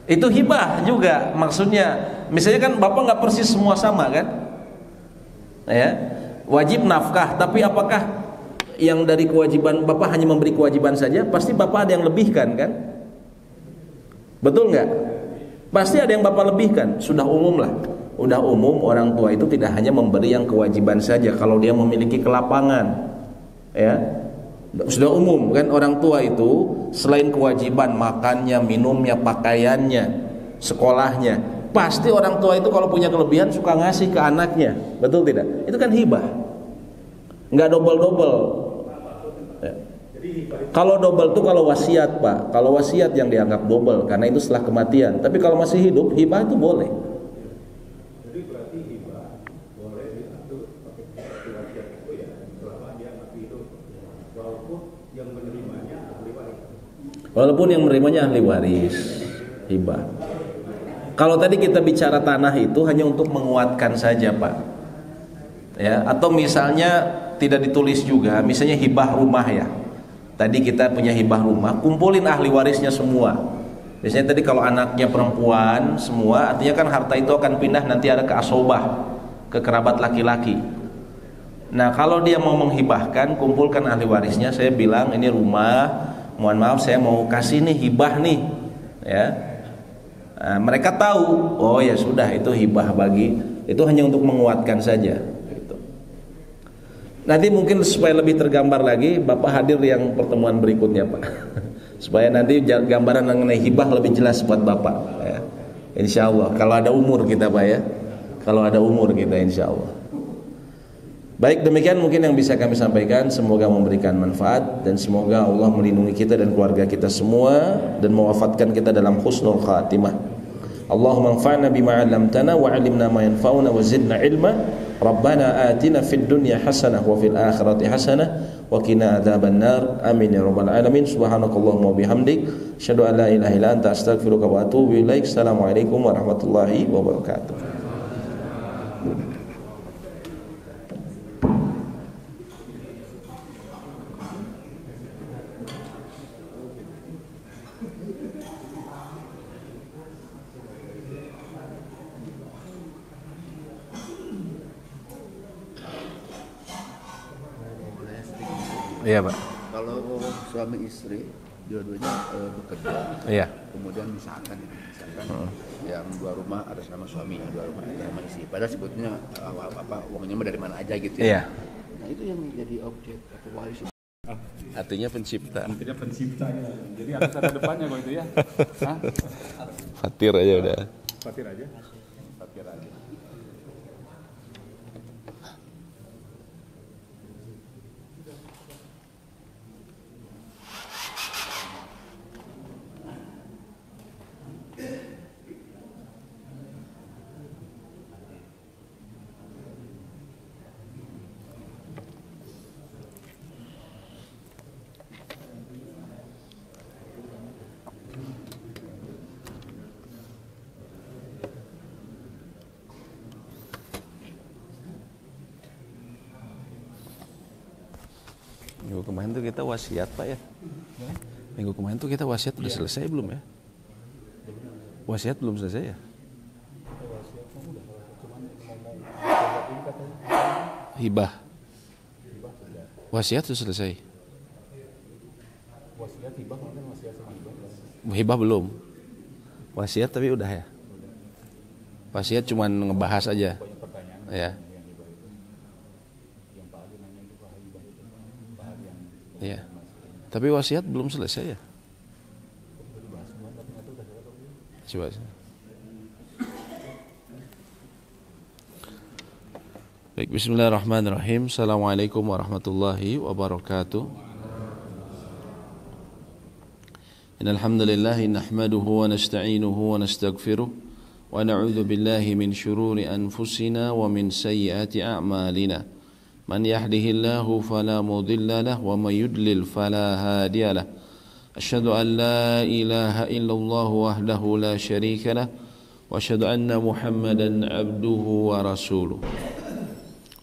[SPEAKER 1] Itu hibah juga maksudnya. Misalnya kan bapak nggak persis semua sama kan? Ya, wajib nafkah, tapi apakah yang dari kewajiban bapak hanya memberi kewajiban saja? Pasti bapak ada yang lebihkan kan? Betul nggak? Pasti ada yang bapak lebihkan. Sudah umum lah. Udah umum orang tua itu tidak hanya memberi yang kewajiban saja. Kalau dia memiliki kelapangan, ya sudah umum kan, orang tua itu selain kewajiban makannya, minumnya, pakaiannya, sekolahnya, pasti orang tua itu kalau punya kelebihan suka ngasih ke anaknya. Betul tidak? Itu kan hibah. Nggak double-double. Ya. Kalau double itu kalau wasiat Pak. Kalau wasiat yang dianggap double, karena itu setelah kematian. Tapi kalau masih hidup, hibah itu boleh. Walaupun yang menerimanya ahli waris, hibah. Kalau tadi kita bicara tanah itu hanya untuk menguatkan saja, Pak. Ya, atau misalnya tidak ditulis juga, misalnya hibah rumah ya. Tadi kita punya hibah rumah, kumpulin ahli warisnya semua. Biasanya tadi kalau anaknya perempuan semua, artinya kan harta itu akan pindah nanti ada ke asobah, ke kerabat laki-laki. Nah kalau dia mau menghibahkan, kumpulkan ahli warisnya. Saya bilang ini rumah, mohon maaf saya mau kasih nih hibah nih, ya. Nah, mereka tahu, oh ya sudah itu hibah bagi, itu hanya untuk menguatkan saja. Gitu. Nanti mungkin supaya lebih tergambar lagi, Bapak hadir yang pertemuan berikutnya, Pak. Supaya nanti gambaran mengenai hibah lebih jelas buat Bapak, ya. Insya Allah kalau ada umur kita, Pak, ya. Kalau ada umur kita, insya Allah. Baik, demikian mungkin yang bisa kami sampaikan. Semoga memberikan manfaat dan semoga Allah melindungi kita dan keluarga kita semua dan mewafatkan kita dalam husnul khatimah. Allahumma anfa'na bima 'allamtana wa 'allimna ma yanfa'una wa zidna ilma. Rabbana atina fid dunya hasanah wa fil akhirati hasanah wa qina adzabannar. Amin ya rabbal alamin. Subhanakallahumma bihamdik, asyhadu an la ilaha illa anta astaghfiruka wa atubu ilaik. Assalamualaikum warahmatullahi wabarakatuh.
[SPEAKER 5] Iya, Pak.
[SPEAKER 6] Kalau suami istri dua-duanya bekerja,
[SPEAKER 5] Iya.
[SPEAKER 6] kemudian misalkan yang dua rumah ada sama suami, yang dua rumah ada sama istri. Padahal sebetulnya uangnya dari mana aja gitu ya.
[SPEAKER 5] Iya.
[SPEAKER 6] Nah itu yang jadi objek atau waris.
[SPEAKER 1] Artinya pencipta.
[SPEAKER 7] Artinya pencipta ya. Jadi ada kata depannya kok itu ya. Hah?
[SPEAKER 1] Fatir aja udah.
[SPEAKER 7] Fatir aja. Fatir aja.
[SPEAKER 1] Minggu kemarin tuh kita wasiat, Pak, ya. Minggu kemarin tuh kita wasiat udah selesai belum ya? Wasiat belum selesai ya? Hibah. Wasiat sudah selesai.
[SPEAKER 7] Wasiat hibah kan wasiat sama hibah.
[SPEAKER 1] Hibah belum. Wasiat tapi udah ya. Wasiat cuman ngebahas aja. Ya. Iya. Tapi wasiat belum selesai ya? Coba. Baik, bismillahirrahmanirrahim. Assalamualaikum warahmatullahi wabarakatuh. Innal hamdalillah nahmaduhu wa nasta'inuhu wa nastaghfiruh wa na'udzu billahi min shururi anfusina wa min sayyiati a'malina. من يهده الله فلا مضل له ومن يضلل فلا هادي له أشهد أن لا إله إلا الله وحده لا شريك له وأشهد أن محمدا عبده ورسوله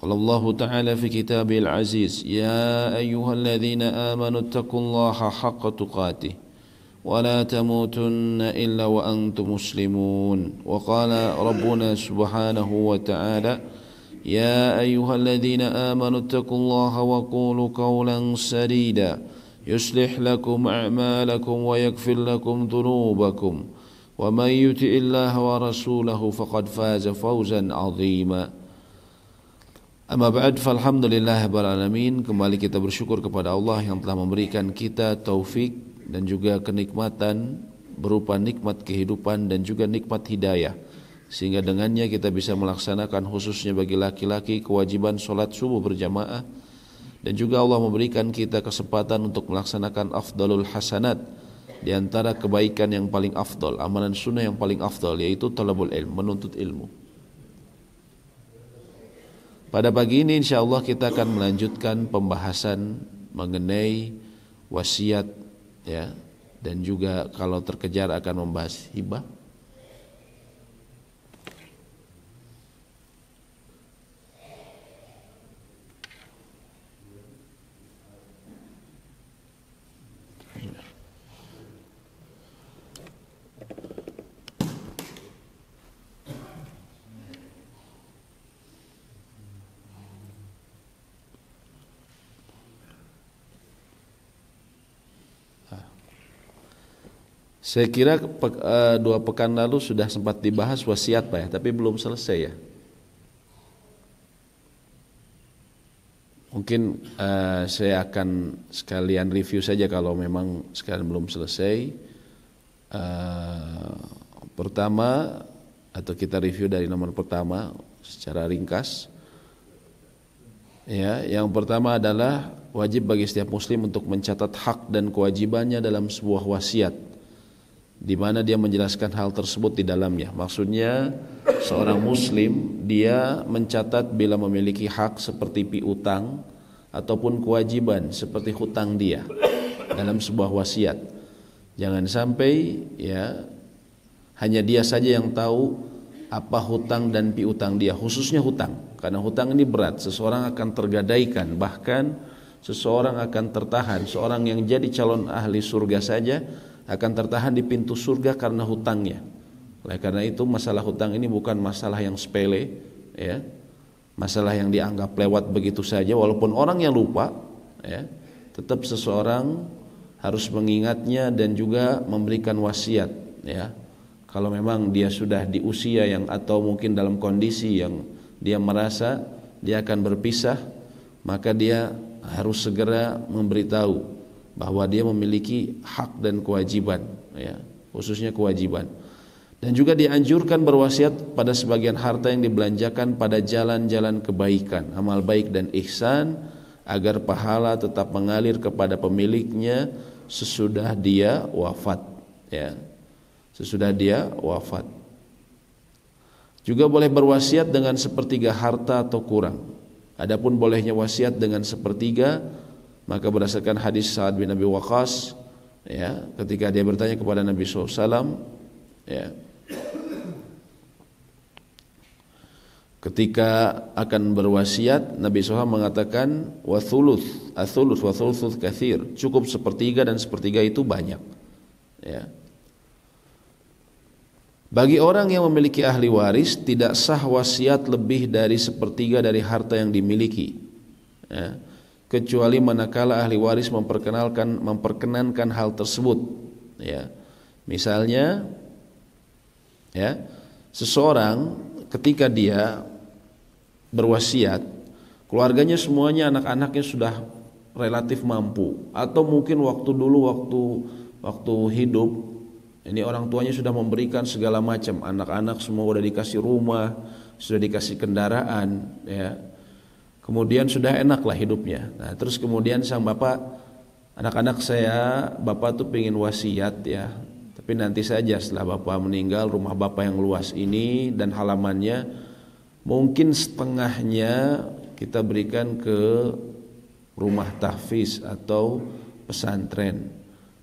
[SPEAKER 1] قال الله تعالى في كتابه العزيز يا أيها الذين آمنوا اتقوا الله حق تقاته ولا تموتن إلا وأنتم مسلمون وقال ربنا سبحانه وتعالى يا أيها الذين آمنوا اتقوا الله وقولوا قولا سديدا يصلح لكم أعمالكم ويغفر لكم ذنوبكم ومن يطع الله ورسوله فقد فاز فوزا عظيما أما بعد فالحمدلله رب العالمين. Kembali kita bersyukur kepada Allah yang telah memberikan kita taufik dan juga kenikmatan berupa nikmat kehidupan dan juga nikmat hidayah, sehingga dengannya kita bisa melaksanakan khususnya bagi laki-laki kewajiban sholat subuh berjamaah, dan juga Allah memberikan kita kesempatan untuk melaksanakan afdalul hasanat, di antara kebaikan yang paling afdal, amalan sunnah yang paling afdal, yaitu talabul ilm, menuntut ilmu. Pada pagi ini insyaallah kita akan melanjutkan pembahasan mengenai wasiat, ya, dan juga kalau terkejar akan membahas hibah. Saya kira 2 pekan lalu sudah sempat dibahas wasiat Pak ya, tapi belum selesai ya. Mungkin saya akan sekalian review saja kalau memang sekalian belum selesai. Pertama, atau kita review dari nomor pertama secara ringkas. Ya, yang pertama adalah wajib bagi setiap muslim untuk mencatat hak dan kewajibannya dalam sebuah wasiat, di mana dia menjelaskan hal tersebut di dalamnya. Maksudnya seorang muslim dia mencatat bila memiliki hak seperti piutang ataupun kewajiban seperti hutang dia dalam sebuah wasiat. Jangan sampai ya hanya dia saja yang tahu apa hutang dan piutang dia, khususnya hutang. Karena hutang ini berat, seseorang akan tergadaikan, bahkan seseorang akan tertahan. Seorang yang jadi calon ahli surga saja akan tertahan di pintu surga karena hutangnya. Oleh karena itu masalah hutang ini bukan masalah yang sepele, ya, masalah yang dianggap lewat begitu saja. Walaupun orang yang lupa, ya, tetap seseorang harus mengingatnya dan juga memberikan wasiat. Ya, kalau memang dia sudah di usia yang atau mungkin dalam kondisi yang dia merasa dia akan berpisah, maka dia harus segera memberitahu bahwa dia memiliki hak dan kewajiban, ya, khususnya kewajiban. Dan juga dianjurkan berwasiat pada sebagian harta yang dibelanjakan pada jalan-jalan kebaikan, amal baik dan ihsan, agar pahala tetap mengalir kepada pemiliknya sesudah dia wafat, ya, sesudah dia wafat. Juga boleh berwasiat dengan sepertiga harta atau kurang. Adapun bolehnya wasiat dengan sepertiga, maka berdasarkan hadis Sa'ad bin Abi Waqqas, ya, ketika dia bertanya kepada Nabi SAW, ya, ketika akan berwasiat, Nabi SAW mengatakan wa thuluth, athuluth wa thuluth kathir, cukup sepertiga dan sepertiga itu banyak, ya. Bagi orang yang memiliki ahli waris, tidak sah wasiat lebih dari sepertiga dari harta yang dimiliki, ya, kecuali manakala ahli waris memperkenankan hal tersebut, ya. Misalnya, ya, seseorang ketika dia berwasiat, keluarganya semuanya, anak-anaknya sudah relatif mampu, atau mungkin waktu hidup ini orang tuanya sudah memberikan segala macam, anak-anak semua sudah dikasih rumah, sudah dikasih kendaraan, ya. Kemudian sudah enaklah hidupnya. Nah, terus kemudian sang bapak, anak-anak saya, bapak tuh pengen wasiat, ya, tapi nanti saja setelah bapak meninggal, rumah bapak yang luas ini dan halamannya mungkin setengahnya kita berikan ke rumah tahfiz atau pesantren.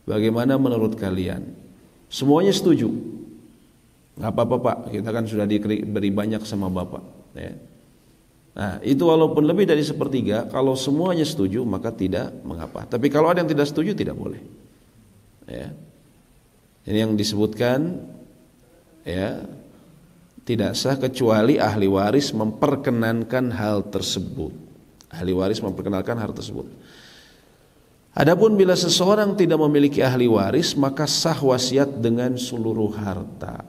[SPEAKER 1] Bagaimana menurut kalian? Semuanya setuju. Nggak apa-apa Pak, kita kan sudah diberi banyak sama Bapak, ya. Nah, itu walaupun lebih dari sepertiga, kalau semuanya setuju maka tidak mengapa. Tapi kalau ada yang tidak setuju, tidak boleh, ya. Ini yang disebutkan, ya, tidak sah kecuali ahli waris memperkenankan hal tersebut. Ahli waris memperkenalkan hal tersebut. Adapun bila seseorang tidak memiliki ahli waris, maka sah wasiat dengan seluruh harta.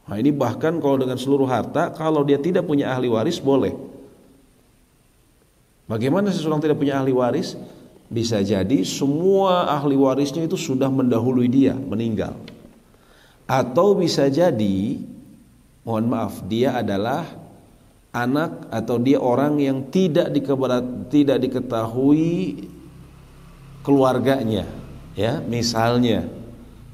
[SPEAKER 1] Nah, ini bahkan kalau dengan seluruh harta, kalau dia tidak punya ahli waris boleh. Bagaimana seseorang tidak punya ahli waris? Bisa jadi semua ahli warisnya itu sudah mendahului dia meninggal. Atau bisa jadi, mohon maaf, dia adalah anak atau dia orang yang tidak diketahui keluarganya, ya. Misalnya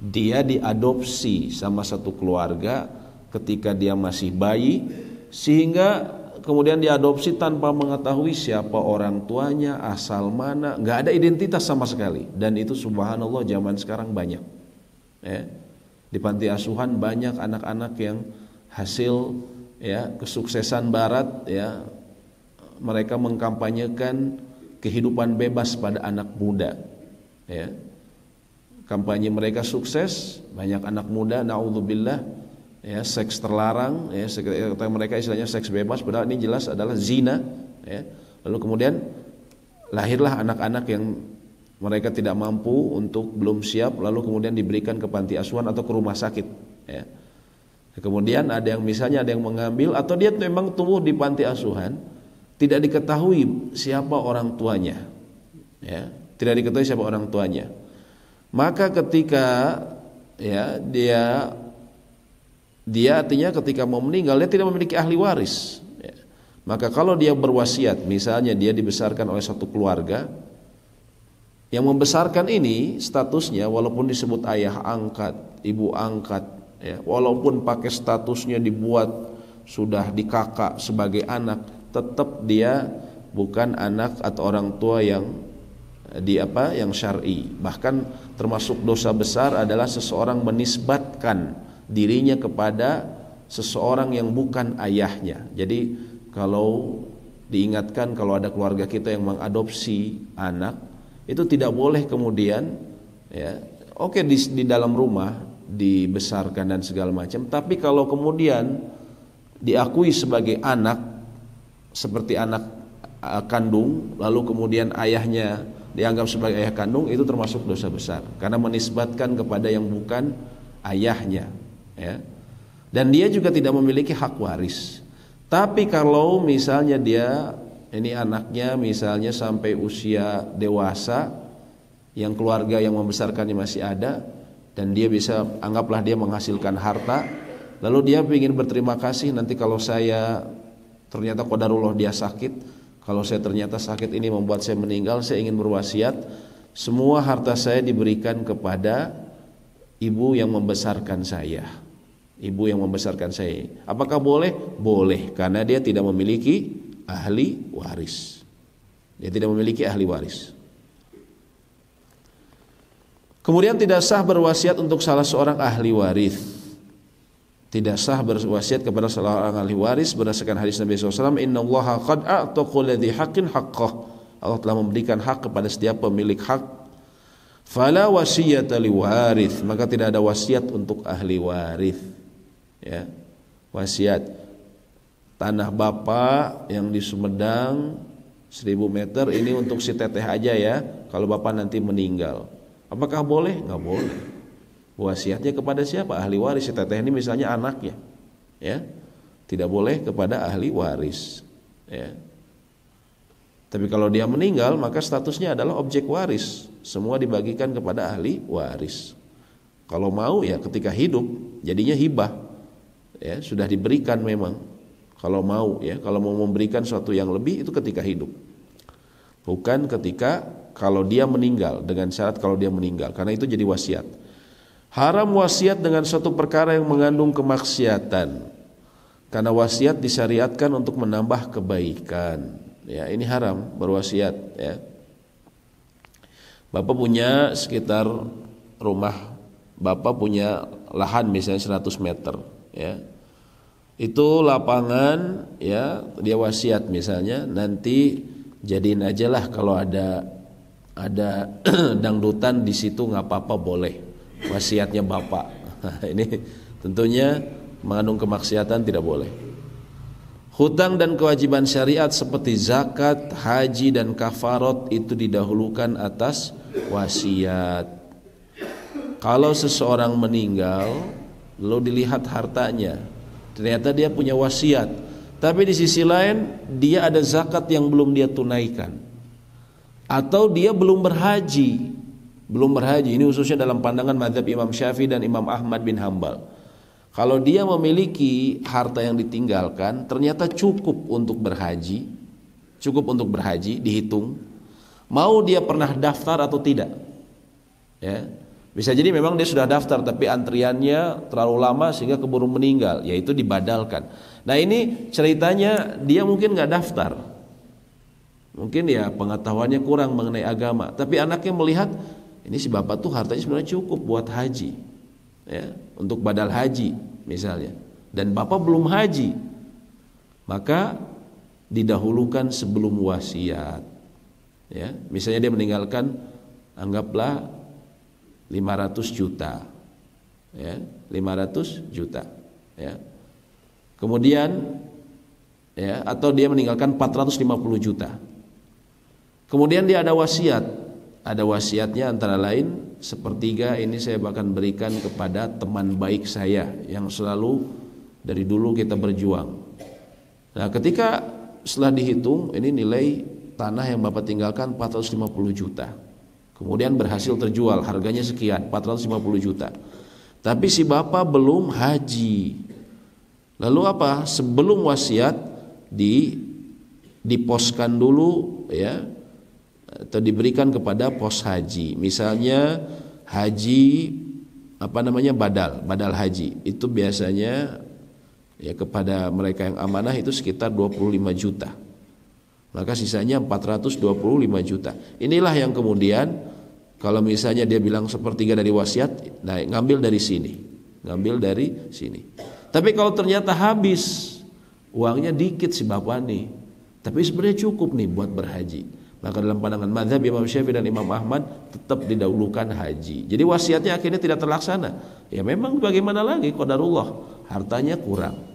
[SPEAKER 1] dia diadopsi sama satu keluarga ketika dia masih bayi, sehingga kemudian diadopsi tanpa mengetahui siapa orang tuanya, asal mana, nggak ada identitas sama sekali. Dan itu subhanallah zaman sekarang banyak, Ya. Di panti asuhan banyak anak-anak yang hasil ya kesuksesan barat ya, mereka mengkampanyekan kehidupan bebas pada anak muda ya. Kampanye mereka sukses, banyak anak muda naudzubillah ya seks terlarang ya, kata mereka istilahnya seks bebas, padahal ini jelas adalah zina ya. Lalu kemudian lahirlah anak-anak yang mereka tidak mampu untuk belum siap, lalu kemudian diberikan ke panti asuhan atau ke rumah sakit ya. Kemudian ada yang misalnya ada yang mengambil atau dia memang tumbuh di panti asuhan, tidak diketahui siapa orang tuanya ya, tidak diketahui siapa orang tuanya. Maka ketika ya dia artinya ketika mau meninggal dia tidak memiliki ahli waris ya. Maka kalau dia berwasiat, misalnya dia dibesarkan oleh satu keluarga, yang membesarkan ini statusnya walaupun disebut ayah angkat, ibu angkat ya, walaupun pakai statusnya dibuat sudah dikakak sebagai anak, tetap dia bukan anak atau orang tua yang yang syar'i. Bahkan termasuk dosa besar adalah seseorang menisbatkan dirinya kepada seseorang yang bukan ayahnya. Jadi kalau diingatkan kalau ada keluarga kita yang mengadopsi anak, itu tidak boleh kemudian ya, oke di dalam rumah dibesarkan dan segala macam, tapi kalau kemudian diakui sebagai anak seperti anak kandung, lalu kemudian ayahnya dianggap sebagai ayah kandung, itu termasuk dosa besar karena menisbatkan kepada yang bukan ayahnya ya. Dan dia juga tidak memiliki hak waris. Tapi kalau misalnya dia ini anaknya misalnya sampai usia dewasa, yang keluarga yang membesarkannya masih ada, dan dia bisa anggaplah dia menghasilkan harta, lalu dia ingin berterima kasih, nanti kalau saya ternyata qadarullah dia sakit, kalau saya ternyata sakit ini membuat saya meninggal, saya ingin berwasiat semua harta saya diberikan kepada ibu yang membesarkan saya. Ibu yang membesarkan saya. Apakah boleh? Boleh, karena dia tidak memiliki ahli waris. Dia tidak memiliki ahli waris. Kemudian tidak sah berwasiat untuk salah seorang ahli waris. Tidak sah berwasiat kepada seorang ahli waris berdasarkan hadis Nabi SAW, innallaha qad a'ta kulli dzi haqqin haqqah. Allah telah memberikan hak kepada setiap pemilik hak. Fala wasiyata li waris, maka tidak ada wasiat untuk ahli waris. Ya. Wasiat tanah bapak yang di Sumedang 1000 meter ini untuk si teteh aja ya, kalau bapak nanti meninggal. Apakah boleh? Enggak boleh. Wasiatnya kepada siapa? Ahli waris. Si teteh ini misalnya anaknya ya, tidak boleh kepada ahli waris ya. Tapi kalau dia meninggal, maka statusnya adalah objek waris, semua dibagikan kepada ahli waris. Kalau mau ya ketika hidup jadinya hibah ya, sudah diberikan memang. Kalau mau ya, kalau mau memberikan sesuatu yang lebih itu ketika hidup, bukan ketika kalau dia meninggal, dengan syarat kalau dia meninggal, karena itu jadi wasiat. Haram wasiat dengan suatu perkara yang mengandung kemaksiatan, karena wasiat disyariatkan untuk menambah kebaikan. Ya, ini haram berwasiat ya. Bapak punya sekitar rumah, bapak punya lahan misalnya 100 meter ya. Itu lapangan ya, dia wasiat misalnya nanti jadiin aja lah kalau ada dangdutan di situ nggak apa-apa boleh. Wasiatnya bapak. Nah, ini tentunya mengandung kemaksiatan, tidak boleh. Hutang dan kewajiban syariat seperti zakat, haji dan kafarat itu didahulukan atas wasiat. Kalau seseorang meninggal lalu dilihat hartanya, ternyata dia punya wasiat, tapi di sisi lain dia ada zakat yang belum dia tunaikan, atau dia belum berhaji. Ini khususnya dalam pandangan mazhab Imam Syafi'i dan Imam Ahmad bin Hambal. Kalau dia memiliki harta yang ditinggalkan ternyata cukup untuk berhaji, dihitung. Mau dia pernah daftar atau tidak? Ya. Bisa jadi memang dia sudah daftar tapi antriannya terlalu lama sehingga keburu meninggal, yaitu dibadalkan. Nah ini ceritanya dia mungkin nggak daftar, mungkin ya pengetahuannya kurang mengenai agama, tapi anaknya melihat ini si bapak tuh hartanya sebenarnya cukup buat haji ya, untuk badal haji misalnya, dan bapak belum haji, maka didahulukan sebelum wasiat. Ya, misalnya dia meninggalkan anggaplah 500 juta. Ya, 500 juta. Ya. Kemudian ya, atau dia meninggalkan 450 juta. Kemudian dia ada wasiat. Ada wasiatnya antara lain sepertiga ini saya akan berikan kepada teman baik saya yang selalu dari dulu kita berjuang. Nah, ketika setelah dihitung ini nilai tanah yang bapak tinggalkan 450 juta. Kemudian berhasil terjual, harganya sekian, 450 juta. Tapi si bapak belum haji. Lalu apa? Sebelum wasiat diposkan dulu ya, atau diberikan kepada pos haji. Misalnya haji badal haji. Itu biasanya ya kepada mereka yang amanah itu sekitar 25 juta. Maka sisanya 425 juta. Inilah yang kemudian kalau misalnya dia bilang sepertiga dari wasiat, nah ngambil dari sini. Tapi kalau ternyata habis, uangnya dikit si bapak nih, tapi sebenarnya cukup nih buat berhaji, maka dalam pandangan mazhab Imam Syafi'i dan Imam Ahmad tetap didahulukan haji. Jadi wasiatnya akhirnya tidak terlaksana. Ya memang bagaimana lagi, qadarullah, hartanya kurang.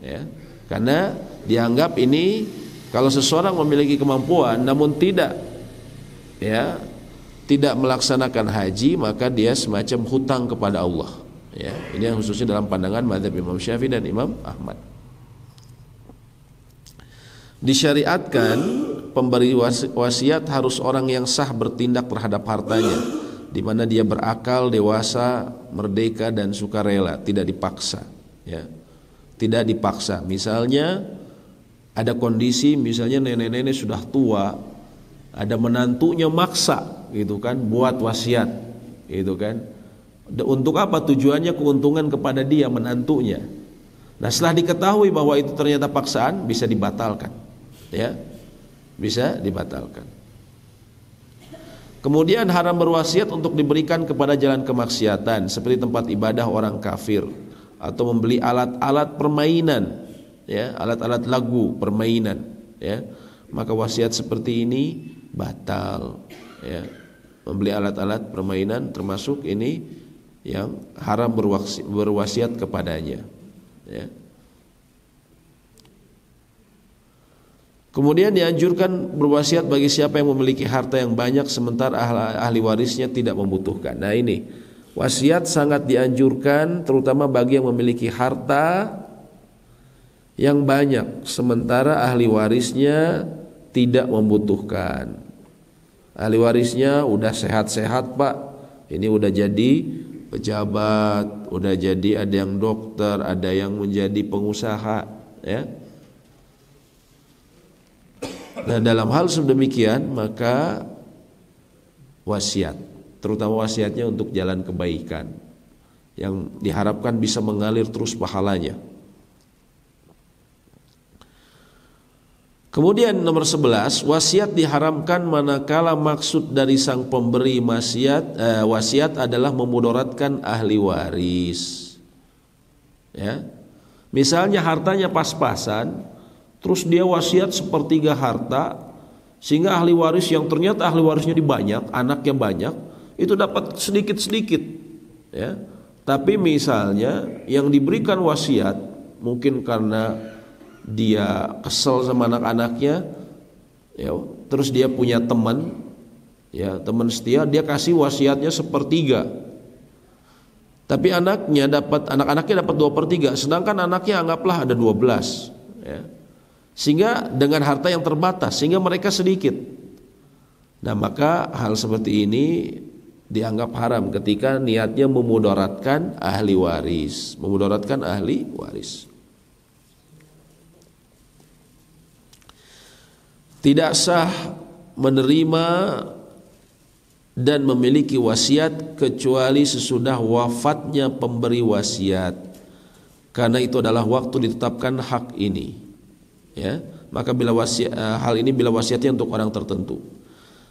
[SPEAKER 1] Ya, karena dianggap ini kalau seseorang memiliki kemampuan namun tidak melaksanakan haji, maka dia semacam hutang kepada Allah. Ya, ini yang khususnya dalam pandangan mazhab Imam Syafi'i dan Imam Ahmad. Disyariatkan pemberi wasiat harus orang yang sah bertindak terhadap hartanya, di mana dia berakal, dewasa, merdeka dan sukarela, tidak dipaksa. Ya, tidak dipaksa. Misalnya ada kondisi, misalnya nenek-nenek sudah tua, ada menantunya maksa, gitu kan, buat wasiat, gitu kan. Untuk apa? Tujuannya keuntungan kepada dia menantunya. Nah, setelah diketahui bahwa itu ternyata paksaan, bisa dibatalkan. Ya, bisa dibatalkan. Kemudian haram berwasiat untuk diberikan kepada jalan kemaksiatan seperti tempat ibadah orang kafir atau membeli alat-alat permainan, ya, alat-alat lagu permainan, ya. Maka wasiat seperti ini batal, ya. Membeli alat-alat permainan termasuk ini yang haram berwasiat kepadanya, ya. Kemudian dianjurkan berwasiat bagi siapa yang memiliki harta yang banyak sementara ahli warisnya tidak membutuhkan. Nah, ini wasiat sangat dianjurkan terutama bagi yang memiliki harta yang banyak sementara ahli warisnya tidak membutuhkan. Ahli warisnya udah sehat-sehat, Pak. Ini udah jadi pejabat, udah jadi ada yang dokter, ada yang menjadi pengusaha, ya. Nah, dalam hal sedemikian maka wasiat, terutama wasiatnya untuk jalan kebaikan yang diharapkan bisa mengalir terus pahalanya. Kemudian nomor 11, wasiat diharamkan manakala maksud dari sang pemberi wasiat adalah memudaratkan ahli waris. Ya. Misalnya hartanya pas-pasan, terus dia wasiat sepertiga harta, sehingga ahli waris yang ternyata ahli warisnya banyak, anaknya banyak, itu dapat sedikit-sedikit, ya. Tapi misalnya yang diberikan wasiat mungkin karena dia kesel sama anak-anaknya, ya, terus dia punya teman, ya, teman setia, dia kasih wasiatnya sepertiga. Tapi anak-anaknya dapat 2/3, sedangkan anaknya anggaplah ada 12, ya. Sehingga dengan harta yang terbatas, sehingga mereka sedikit. Nah, maka hal seperti ini dianggap haram ketika niatnya memudaratkan ahli waris, Tidak sah menerima dan memiliki wasiat kecuali sesudah wafatnya pemberi wasiat, karena itu adalah waktu ditetapkan hak ini. Ya, maka bila wasiatnya untuk orang tertentu.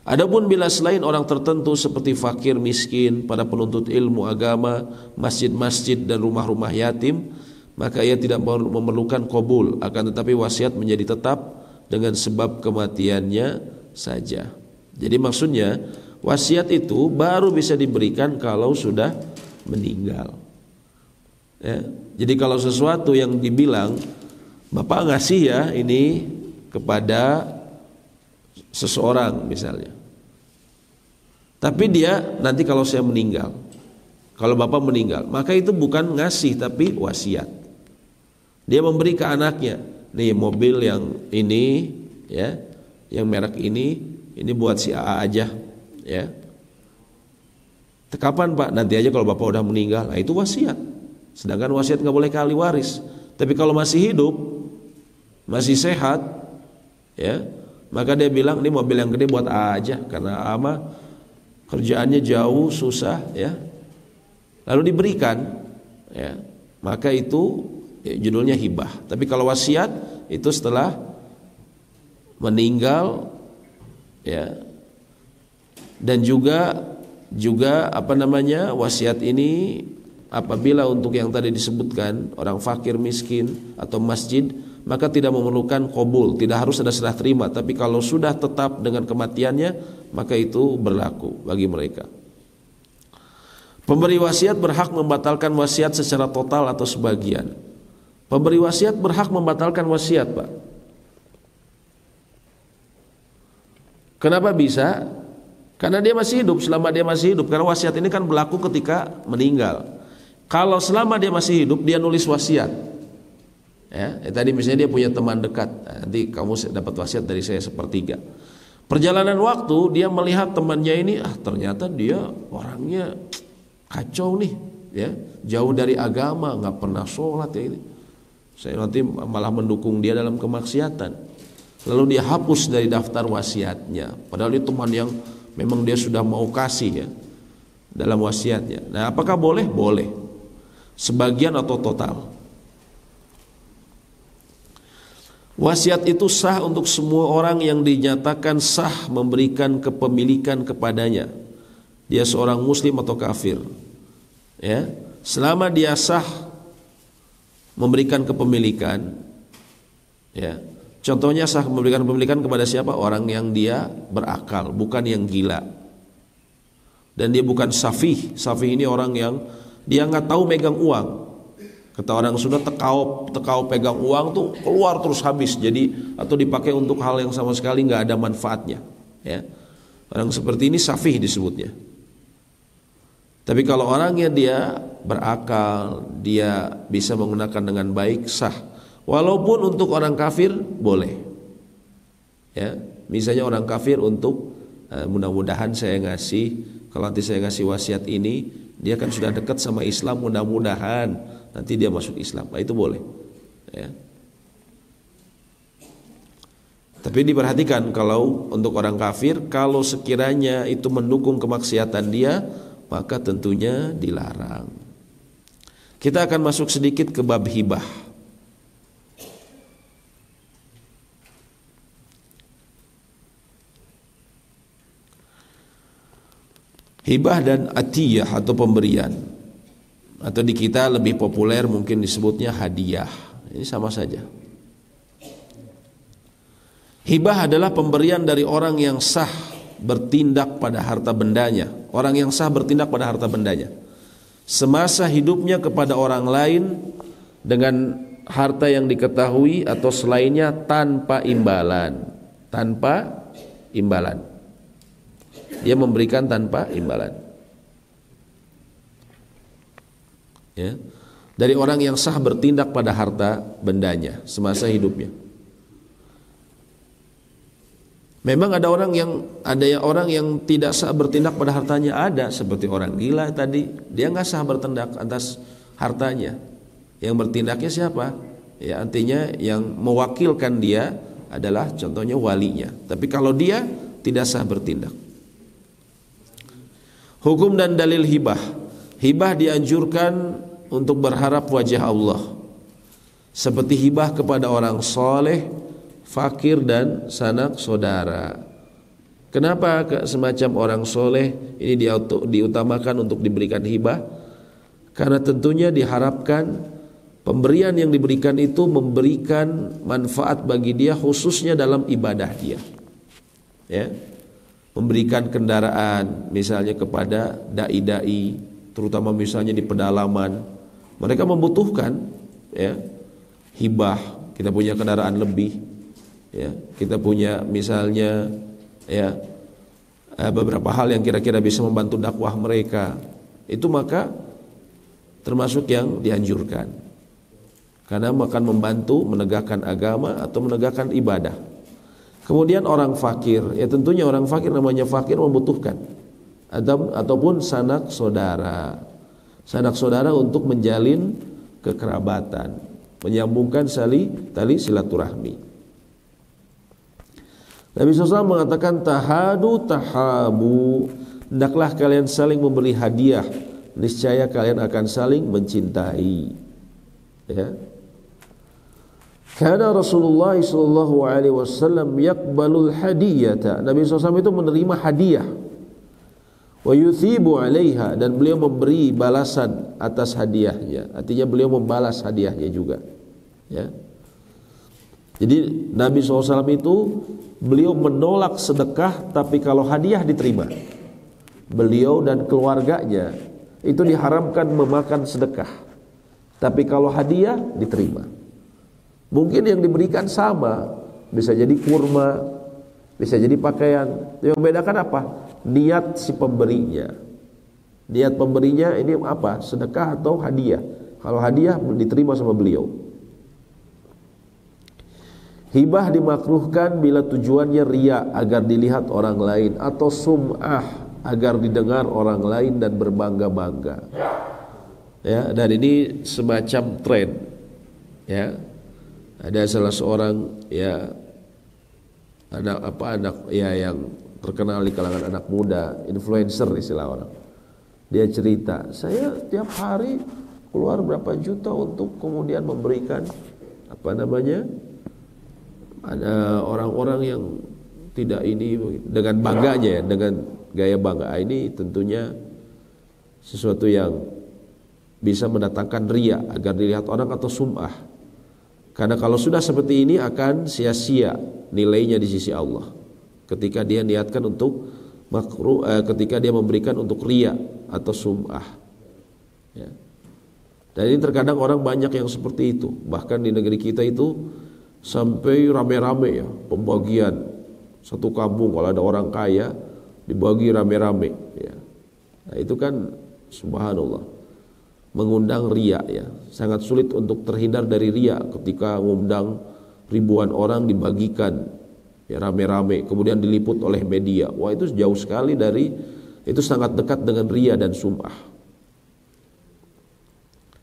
[SPEAKER 1] Adapun bila selain orang tertentu seperti fakir, miskin, para penuntut ilmu agama, masjid-masjid dan rumah-rumah yatim, maka ia tidak memerlukan qabul, akan tetapi wasiat menjadi tetap dengan sebab kematiannya saja. Jadi maksudnya wasiat itu baru bisa diberikan kalau sudah meninggal. Ya. Jadi kalau sesuatu yang dibilang Bapak ngasih ya ini kepada seseorang misalnya, tapi dia nanti kalau saya meninggal, kalau Bapak meninggal, maka itu bukan ngasih tapi wasiat. Dia memberi ke anaknya, nih mobil yang ini ya, yang merek ini buat si AA aja ya. Kapan Pak? Nanti aja kalau Bapak udah meninggal. Nah itu wasiat. Sedangkan wasiat nggak boleh ke ahli waris. Tapi kalau masih hidup, masih sehat ya, maka dia bilang ini mobil yang gede buat AA aja, karena AA mah kerjaannya jauh, susah ya. Lalu diberikan ya, maka itu ya, judulnya hibah. Tapi kalau wasiat itu setelah meninggal ya. Dan juga apa namanya, wasiat ini apabila untuk yang tadi disebutkan orang fakir, miskin atau masjid, maka tidak memerlukan qabul, tidak harus ada serah terima. Tapi kalau sudah tetap dengan kematiannya, maka itu berlaku bagi mereka. Pemberi wasiat berhak membatalkan wasiat secara total atau sebagian. Pemberi wasiat berhak membatalkan wasiat, Pak. Kenapa bisa? Karena dia masih hidup. Selama dia masih hidup, karena wasiat ini kan berlaku ketika meninggal. Kalau selama dia masih hidup, dia nulis wasiat ya, tadi misalnya dia punya teman dekat, nanti kamu dapat wasiat dari saya 1/3. Perjalanan waktu dia melihat temannya ini, ternyata dia orangnya kacau nih ya, jauh dari agama, nggak pernah sholat ya ini. Saya nanti malah mendukung dia dalam kemaksiatan. Lalu dia hapus dari daftar wasiatnya, padahal itu teman yang memang dia sudah mau kasih ya dalam wasiatnya. Nah, apakah boleh? Boleh. Sebagian atau total. Wasiat itu sah untuk semua orang yang dinyatakan sah memberikan kepemilikan kepadanya. Dia seorang muslim atau kafir. Ya, selama dia sah memberikan kepemilikan, ya. Contohnya sah memberikan kepemilikan kepada siapa? Orang yang dia berakal, bukan yang gila. Dan dia bukan safih. Safih ini orang yang dia nggak tahu megang uang. Kata orang sudah tekau pegang uang tuh keluar terus habis. Jadi atau dipakai untuk hal yang sama sekali nggak ada manfaatnya. Ya, orang seperti ini safih disebutnya. Tapi kalau orangnya dia berakal, dia bisa menggunakan dengan baik, sah. Walaupun untuk orang kafir boleh. Ya, misalnya orang kafir untuk mudah-mudahan saya ngasih, kalau nanti saya ngasih wasiat ini, dia kan sudah dekat sama Islam, mudah-mudahan nanti dia masuk Islam. Nah, itu boleh. Ya. Tapi diperhatikan kalau untuk orang kafir, kalau sekiranya itu mendukung kemaksiatan dia, maka tentunya dilarang. Kita akan masuk sedikit ke bab hibah. Hibah dan atiyah atau pemberian, atau di kita lebih populer mungkin disebutnya hadiah. Ini sama saja. Hibah adalah pemberian dari orang yang sah bertindak pada harta bendanya. Orang yang sah bertindak pada harta bendanya semasa hidupnya kepada orang lain dengan harta yang diketahui atau selainnya tanpa imbalan. Tanpa imbalan. Dia memberikan tanpa imbalan. Ya. Dari orang yang sah bertindak pada harta bendanya semasa hidupnya. Memang ada orang yang tidak sah bertindak pada hartanya, ada seperti orang gila tadi, dia nggak sah bertindak atas hartanya. Yang bertindaknya siapa? Ya, artinya yang mewakilkan dia adalah contohnya walinya. Tapi kalau dia tidak sah bertindak. Hukum dan dalil hibah. Hibah dianjurkan untuk berharap wajah Allah, seperti hibah kepada orang soleh, fakir dan sanak saudara. Kenapa semacam orang soleh ini diutamakan untuk diberikan hibah? Karena tentunya diharapkan pemberian yang diberikan itu memberikan manfaat bagi dia, khususnya dalam ibadah dia. Ya, memberikan kendaraan misalnya kepada dai-dai, terutama misalnya di pedalaman, mereka membutuhkan ya hibah. Kita punya kendaraan lebih, ya, kita punya misalnya ya beberapa hal yang kira-kira bisa membantu dakwah mereka, itu maka termasuk yang dianjurkan, karena akan membantu menegakkan agama atau menegakkan ibadah. Kemudian orang fakir, ya tentunya orang fakir, namanya fakir membutuhkan ataupun sanak saudara untuk menjalin kekerabatan, menyambungkan tali silaturahmi. Nabi SAW mengatakan tahadu tahabu, hendaklah kalian saling memberi hadiah, niscaya kalian akan saling mencintai. Ya. Karena Rasulullah SAW yakbalul hadiyata, Nabi SAW itu menerima hadiah, wa yuthibu alaiha, dan beliau memberi balasan atas hadiahnya, artinya beliau membalas hadiahnya juga. Ya. Jadi Nabi SAW itu beliau menolak sedekah, tapi kalau hadiah diterima. Beliau dan keluarganya itu diharamkan memakan sedekah, tapi kalau hadiah diterima. Mungkin yang diberikan sama, bisa jadi kurma, bisa jadi pakaian. Yang membedakan apa? Niat si pemberinya. Niat pemberinya ini apa? Sedekah atau hadiah. Kalau hadiah diterima sama beliau. Hibah dimakruhkan bila tujuannya riya, agar dilihat orang lain, atau sum'ah, agar didengar orang lain dan berbangga-bangga. Ya, dan ini semacam tren. Ya. Ada salah seorang ya anak yang terkenal di kalangan anak muda, influencer istilah orang. Dia cerita, saya tiap hari keluar berapa juta untuk kemudian memberikan ada orang-orang yang tidak ini, dengan bangganya ya, dengan gaya bangga. Ini tentunya sesuatu yang bisa mendatangkan riya, agar dilihat orang, atau sum'ah. Karena kalau sudah seperti ini akan sia-sia nilainya di sisi Allah. Ketika dia niatkan untuk ketika dia memberikan untuk riya atau sum'ah. Ya. Dan ini terkadang orang banyak yang seperti itu. Bahkan di negeri kita itu sampai rame-rame ya pembagian satu kampung, kalau ada orang kaya dibagi rame-rame. Ya. Nah, itu kan subhanallah, mengundang riya ya. Sangat sulit untuk terhindar dari riya ketika mengundang ribuan orang dibagikan ya rame-rame, kemudian diliput oleh media. Wah, itu jauh sekali dari, itu sangat dekat dengan riya dan sum'ah.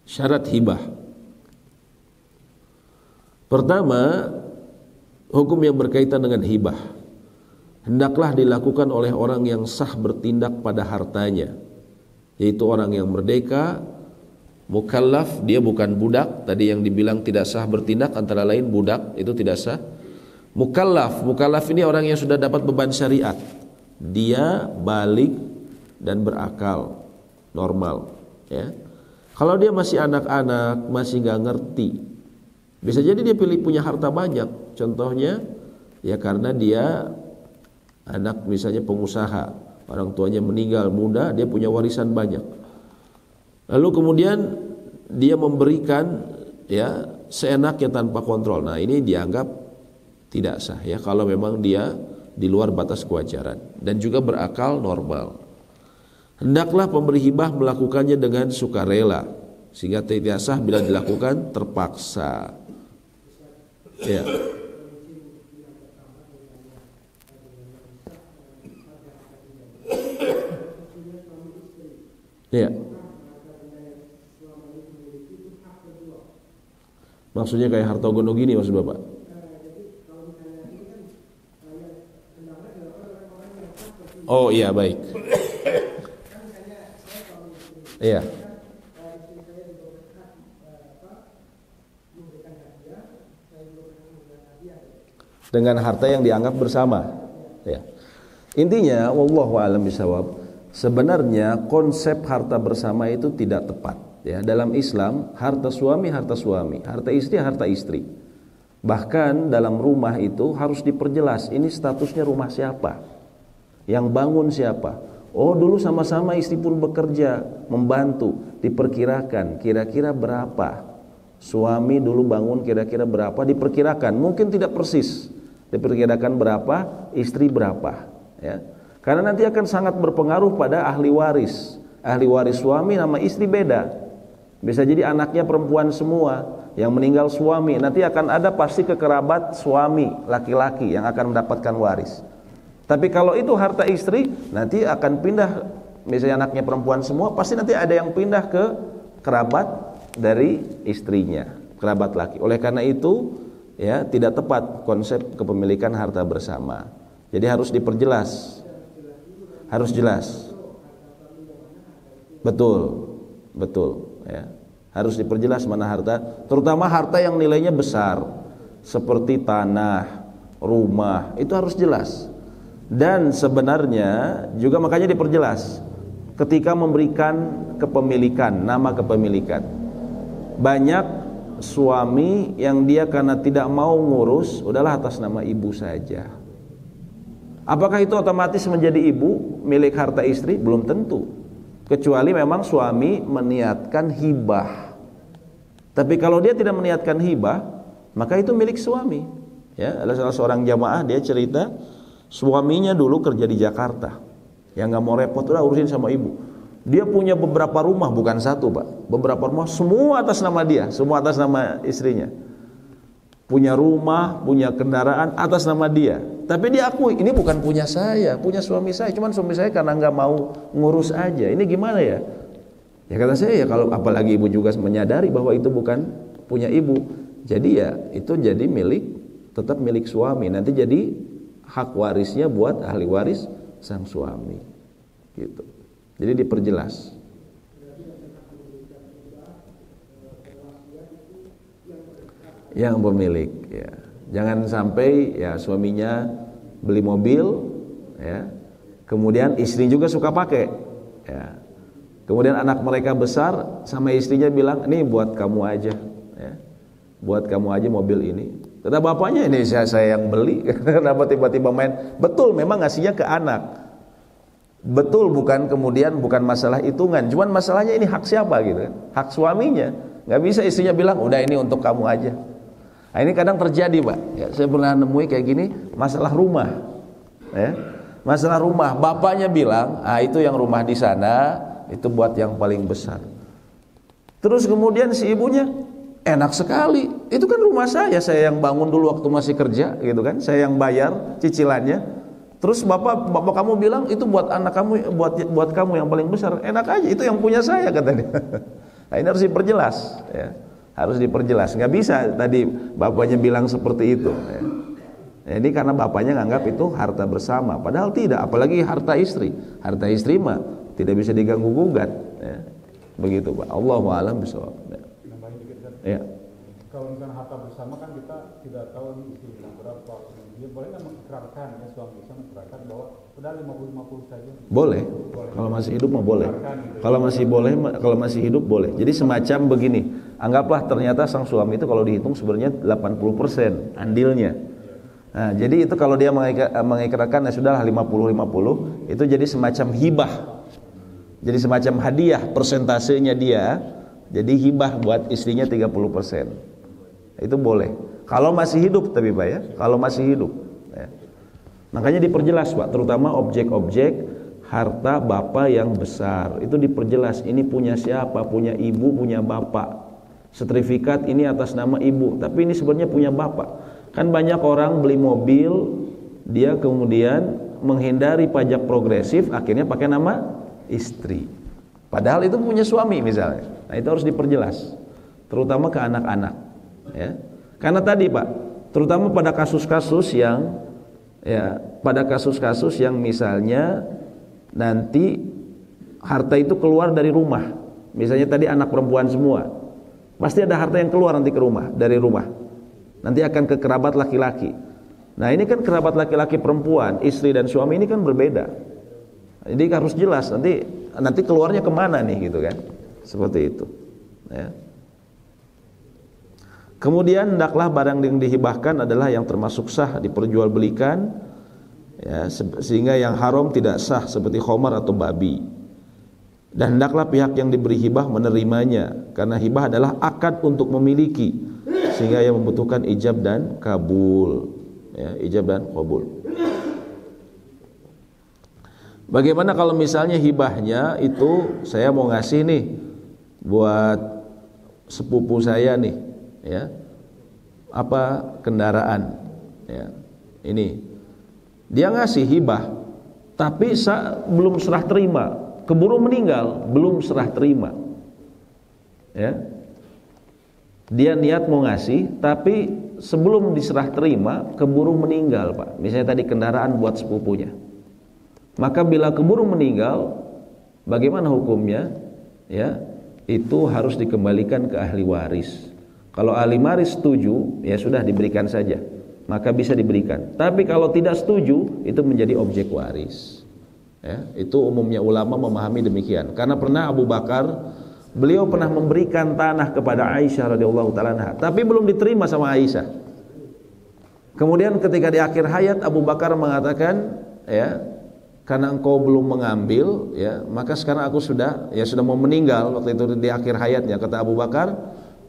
[SPEAKER 1] Syarat hibah. Pertama, hukum yang berkaitan dengan hibah. Hendaklah dilakukan oleh orang yang sah bertindak pada hartanya, yaitu orang yang merdeka, mukallaf, dia bukan budak. Tadi yang dibilang tidak sah bertindak antara lain budak, itu tidak sah. Mukallaf ini orang yang sudah dapat beban syariat. Dia balik dan berakal, normal ya. Kalau dia masih anak-anak, masih gak ngerti, bisa jadi dia punya harta banyak. Contohnya ya karena dia anak misalnya pengusaha, orang tuanya meninggal muda, dia punya warisan banyak. Lalu kemudian dia memberikan ya seenaknya tanpa kontrol. Nah, ini dianggap tidak sah ya kalau memang dia di luar batas kewajaran dan juga berakal normal. Hendaklah pemberi hibah melakukannya dengan sukarela, sehingga tidak sah bila dilakukan terpaksa. Ya. Ya. Maksudnya kayak harta gono gini maksud Bapak? Oh iya, baik. Iya. Dengan harta yang dianggap bersama. Ya. Intinya, wallahu a'lam bishawab, sebenarnya konsep harta bersama itu tidak tepat. Ya, dalam Islam, harta suami, harta istri. Bahkan dalam rumah itu harus diperjelas, ini statusnya rumah siapa, yang bangun siapa. Oh, dulu sama-sama istri pun bekerja, membantu, diperkirakan kira-kira berapa. Suami dulu bangun kira-kira berapa, diperkirakan, mungkin tidak persis, diperkirakan berapa, istri berapa. Ya. Karena nanti akan sangat berpengaruh pada ahli waris. Ahli waris suami nama istri beda. Bisa jadi anaknya perempuan semua, yang meninggal suami, nanti akan ada pasti kekerabat suami laki-laki yang akan mendapatkan waris. Tapi kalau itu harta istri, nanti akan pindah, misalnya anaknya perempuan semua, pasti nanti ada yang pindah ke kerabat dari istrinya, kerabat laki. Oleh karena itu, ya, tidak tepat konsep kepemilikan harta bersama. Jadi harus diperjelas, harus jelas. Betul, ya. Harus diperjelas mana harta, terutama harta yang nilainya besar, seperti tanah, rumah, itu harus jelas. Dan sebenarnya juga makanya diperjelas ketika memberikan kepemilikan, nama kepemilikan. Banyak suami yang dia karena tidak mau ngurus, udahlah atas nama ibu saja. Apakah itu otomatis menjadi ibu milik harta istri? Belum tentu. Kecuali memang suami meniatkan hibah. Tapi kalau dia tidak meniatkan hibah, maka itu milik suami. Ya, ada salah seorang jamaah, dia cerita suaminya dulu kerja di Jakarta, yang nggak mau repot, udah urusin sama ibu. Dia punya beberapa rumah, bukan satu Pak, beberapa rumah, semua atas nama dia, semua atas nama istrinya. Punya rumah, punya kendaraan atas nama dia. Tapi dia akui, ini bukan punya saya, punya suami saya. Cuman suami saya karena nggak mau ngurus aja. Ini gimana ya? Ya kata saya, ya kalau apalagi ibu juga menyadari bahwa itu bukan punya ibu, jadi ya itu jadi tetap milik suami. Nanti jadi hak warisnya buat ahli waris sang suami. Gitu. Jadi diperjelas. Yang pemilik, ya. Jangan sampai ya suaminya beli mobil, ya, kemudian istri juga suka pakai, ya. Kemudian anak mereka besar, sama istrinya bilang, ini buat kamu aja, ya. Buat kamu aja mobil ini. Kata bapaknya, ini saya yang beli. Kenapa tiba-tiba main? Betul, memang ngasihnya ke anak. Betul, bukan masalah hitungan, cuman masalahnya ini hak siapa gitu kan? Hak suaminya. Nggak bisa istrinya bilang, udah ini untuk kamu aja. Nah, ini kadang terjadi Pak, ya, saya pernah nemui kayak gini, masalah rumah, ya. Masalah rumah, bapaknya bilang, itu yang rumah di sana, itu buat yang paling besar. Terus kemudian si ibunya, enak sekali, itu kan rumah saya yang bangun dulu waktu masih kerja, gitu kan, saya yang bayar cicilannya. Terus bapak kamu bilang itu buat anak kamu, buat kamu yang paling besar, enak aja, itu yang punya saya katanya. Nah, ini harus diperjelas, ya. Harus diperjelas, nggak bisa tadi bapaknya bilang seperti itu, ya. Jadi karena bapaknya nganggap itu harta bersama, padahal tidak, apalagi harta istri mah tidak bisa diganggu gugat, ya. Begitu Pak. Allahu a'lam bishawab. Ya.
[SPEAKER 7] Kalau misalnya harta bersama kan kita tidak tahu istri bilang berapa, dia boleh nggak mengikrarkan, ya, suami bisa mengikrarkan bahwa udah 50-50 saja? Boleh.
[SPEAKER 1] Kalau masih hidup mah boleh. Kalau masih hidup boleh. Jadi semacam begini, anggaplah ternyata sang suami itu kalau dihitung sebenarnya 80% andilnya. Nah, jadi itu kalau dia mengikrarkan ya sudahlah 50-50, itu jadi semacam hibah. Jadi semacam hadiah, persentasenya dia. Jadi hibah buat istrinya 30%. Itu boleh. Kalau masih hidup tapi Pak ya, kalau masih hidup. Ya. Makanya diperjelas Pak, terutama objek-objek harta bapak yang besar. Itu diperjelas, ini punya siapa, punya ibu, punya bapak. Sertifikat ini atas nama ibu, tapi ini sebenarnya punya bapak. Kan banyak orang beli mobil, dia kemudian menghindari pajak progresif, akhirnya pakai nama istri. Padahal itu punya suami misalnya. Nah, itu harus diperjelas, terutama ke anak-anak. Ya. Karena tadi Pak, terutama pada kasus-kasus yang misalnya nanti harta itu keluar dari rumah. Misalnya tadi anak perempuan semua, pasti ada harta yang keluar nanti ke rumah, dari rumah. Nanti akan ke kerabat laki-laki. Nah ini kan kerabat laki-laki perempuan, istri dan suami ini kan berbeda. Jadi harus jelas nanti keluarnya kemana nih gitu kan, seperti itu. Ya. Kemudian hendaklah barang yang dihibahkan adalah yang termasuk sah diperjualbelikan, ya, sehingga yang haram tidak sah seperti khamar atau babi. Dan hendaklah pihak yang diberi hibah menerimanya, karena hibah adalah akad untuk memiliki, sehingga yang membutuhkan ijab dan kabul, ya, ijab dan kabul. Bagaimana kalau misalnya hibahnya itu saya mau ngasih nih buat sepupu saya nih, ya, apa kendaraan, ya, ini dia ngasih hibah, tapi belum serah terima, keburu meninggal, belum serah terima, ya, dia niat mau ngasih, tapi sebelum diserah terima keburu meninggal, Pak. Misalnya tadi kendaraan buat sepupunya, maka bila keburu meninggal, bagaimana hukumnya? Ya, itu harus dikembalikan ke ahli waris. Kalau ahli waris setuju, ya sudah diberikan saja, maka bisa diberikan. Tapi kalau tidak setuju, itu menjadi objek waris. Ya, itu umumnya ulama memahami demikian. Karena pernah Abu Bakar, beliau pernah memberikan tanah kepada Aisyah radhiyallahu taala anha, tapi belum diterima sama Aisyah. Kemudian ketika di akhir hayat Abu Bakar mengatakan, ya, karena engkau belum mengambil, ya, maka sekarang aku sudah mau meninggal. Waktu itu di akhir hayatnya, kata Abu Bakar,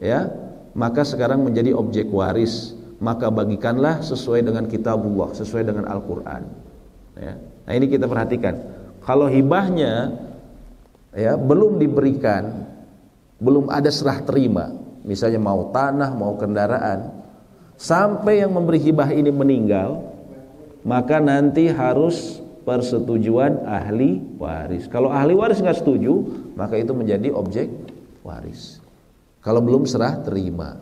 [SPEAKER 1] ya, maka sekarang menjadi objek waris, maka bagikanlah sesuai dengan kitabullah, sesuai dengan Al-Quran, ya. Nah ini kita perhatikan, kalau hibahnya, ya, belum diberikan, belum ada serah terima, misalnya mau tanah, mau kendaraan, sampai yang memberi hibah ini meninggal, maka nanti harus persetujuan ahli waris. Kalau ahli waris nggak setuju, maka itu menjadi objek waris. Kalau belum serah terima,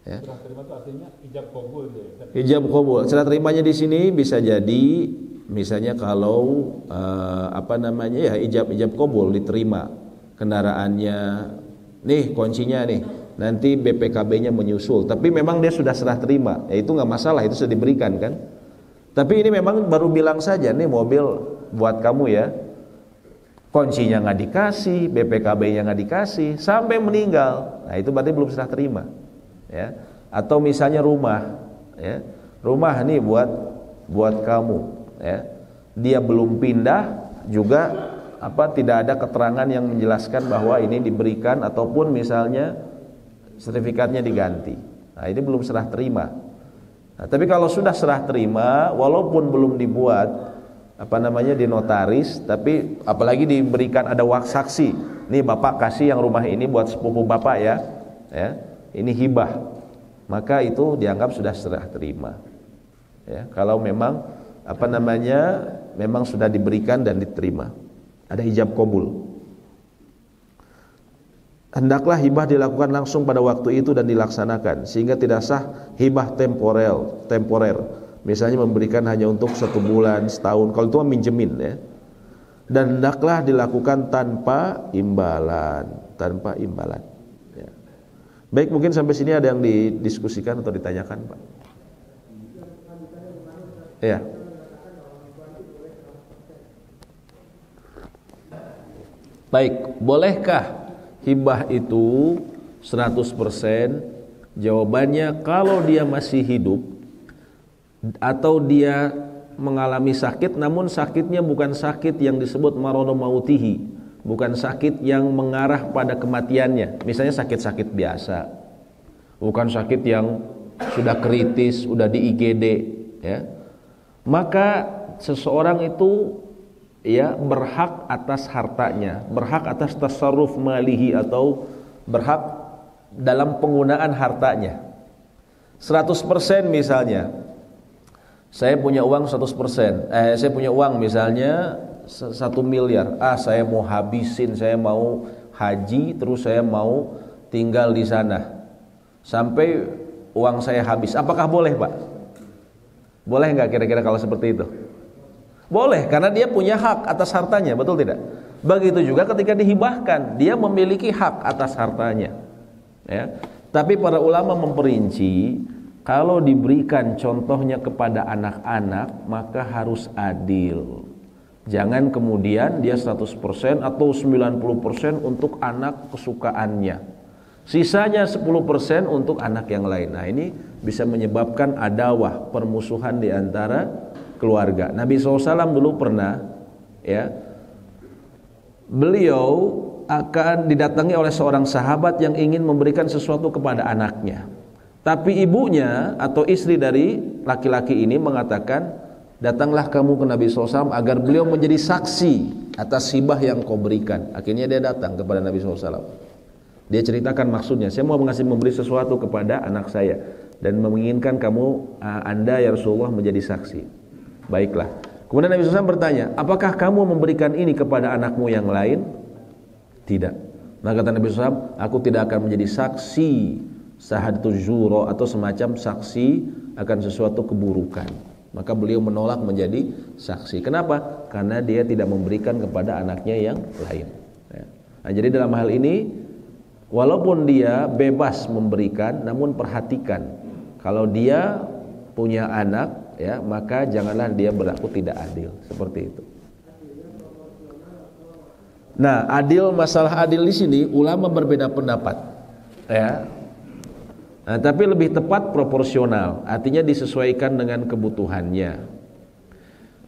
[SPEAKER 1] ya.
[SPEAKER 7] Serah terima itu artinya ijab qabul, ya.
[SPEAKER 1] Ijab qabul. Serah terimanya di sini bisa jadi, misalnya kalau ya ijab qabul, diterima kendaraannya, nih kuncinya nih, nanti BPKB-nya menyusul. Tapi memang dia sudah serah terima, ya itu nggak masalah, itu sudah diberikan kan. Tapi ini memang baru bilang saja, nih mobil buat kamu ya, kuncinya nggak dikasih, BPKB-nya nggak dikasih, sampai meninggal. Nah itu berarti belum serah terima, ya. Atau misalnya rumah, ya, rumah nih buat kamu, ya, dia belum pindah juga, tidak ada keterangan yang menjelaskan bahwa ini diberikan, ataupun misalnya sertifikatnya diganti. Nah ini belum serah terima. Nah, tapi kalau sudah serah terima, walaupun belum dibuat di notaris, tapi apalagi diberikan ada saksi, nih bapak kasih yang rumah ini buat sepupu bapak ya, ini hibah, maka itu dianggap sudah serah terima. Ya, kalau memang memang sudah diberikan dan diterima, ada ijab qabul. Hendaklah hibah dilakukan langsung pada waktu itu dan dilaksanakan, sehingga tidak sah hibah temporer. Misalnya memberikan hanya untuk 1 bulan, setahun, kalau itu minjemin, ya. Dan hendaklah dilakukan tanpa imbalan, ya. Baik, mungkin sampai sini ada yang didiskusikan atau ditanyakan, Pak? Ya. Baik, bolehkah hibah itu 100%? Jawabannya, kalau dia masih hidup atau dia mengalami sakit, namun sakitnya bukan sakit yang disebut marono mautihi, bukan sakit yang mengarah pada kematiannya. Misalnya sakit-sakit biasa, bukan sakit yang sudah kritis, sudah di IGD, ya. Maka seseorang itu, ya, berhak atas hartanya, berhak atas tasarruf malihi, atau berhak dalam penggunaan hartanya 100%. Misalnya saya punya uang 100%, saya punya uang misalnya 1 miliar, saya mau habisin, saya mau haji, terus saya mau tinggal di sana sampai uang saya habis. Apakah boleh, Pak? Boleh nggak kira-kira kalau seperti itu? Boleh, karena dia punya hak atas hartanya, betul tidak? Begitu juga ketika dihibahkan, dia memiliki hak atas hartanya, ya. Tapi para ulama memperinci, kalau diberikan contohnya kepada anak-anak maka harus adil. Jangan kemudian dia 100% atau 90% untuk anak kesukaannya, sisanya 10% untuk anak yang lain. Nah ini bisa menyebabkan adawah, permusuhan di antara keluarga. Nabi SAW dulu pernah, ya, beliau akan didatangi oleh seorang sahabat yang ingin memberikan sesuatu kepada anaknya. Tapi ibunya atau istri dari laki-laki ini mengatakan, datanglah kamu ke Nabi SAW agar beliau menjadi saksi atas hibah yang kau berikan. Akhirnya dia datang kepada Nabi SAW. Dia ceritakan maksudnya, saya mau memberi sesuatu kepada anak saya dan menginginkan anda ya Rasulullah menjadi saksi. Baiklah. Kemudian Nabi SAW bertanya, apakah kamu memberikan ini kepada anakmu yang lain? Tidak. Maka kata Nabi SAW, aku tidak akan menjadi saksi sahadatul zuro atau semacam saksi akan sesuatu keburukan. Maka beliau menolak menjadi saksi. Kenapa? Karena dia tidak memberikan kepada anaknya yang lain. Nah, jadi dalam hal ini, walaupun dia bebas memberikan, namun perhatikan, kalau dia punya anak, ya, maka janganlah dia berlaku tidak adil seperti itu. Nah, masalah adil di sini ulama berbeda pendapat, ya. Nah, tapi lebih tepat proporsional, artinya disesuaikan dengan kebutuhannya.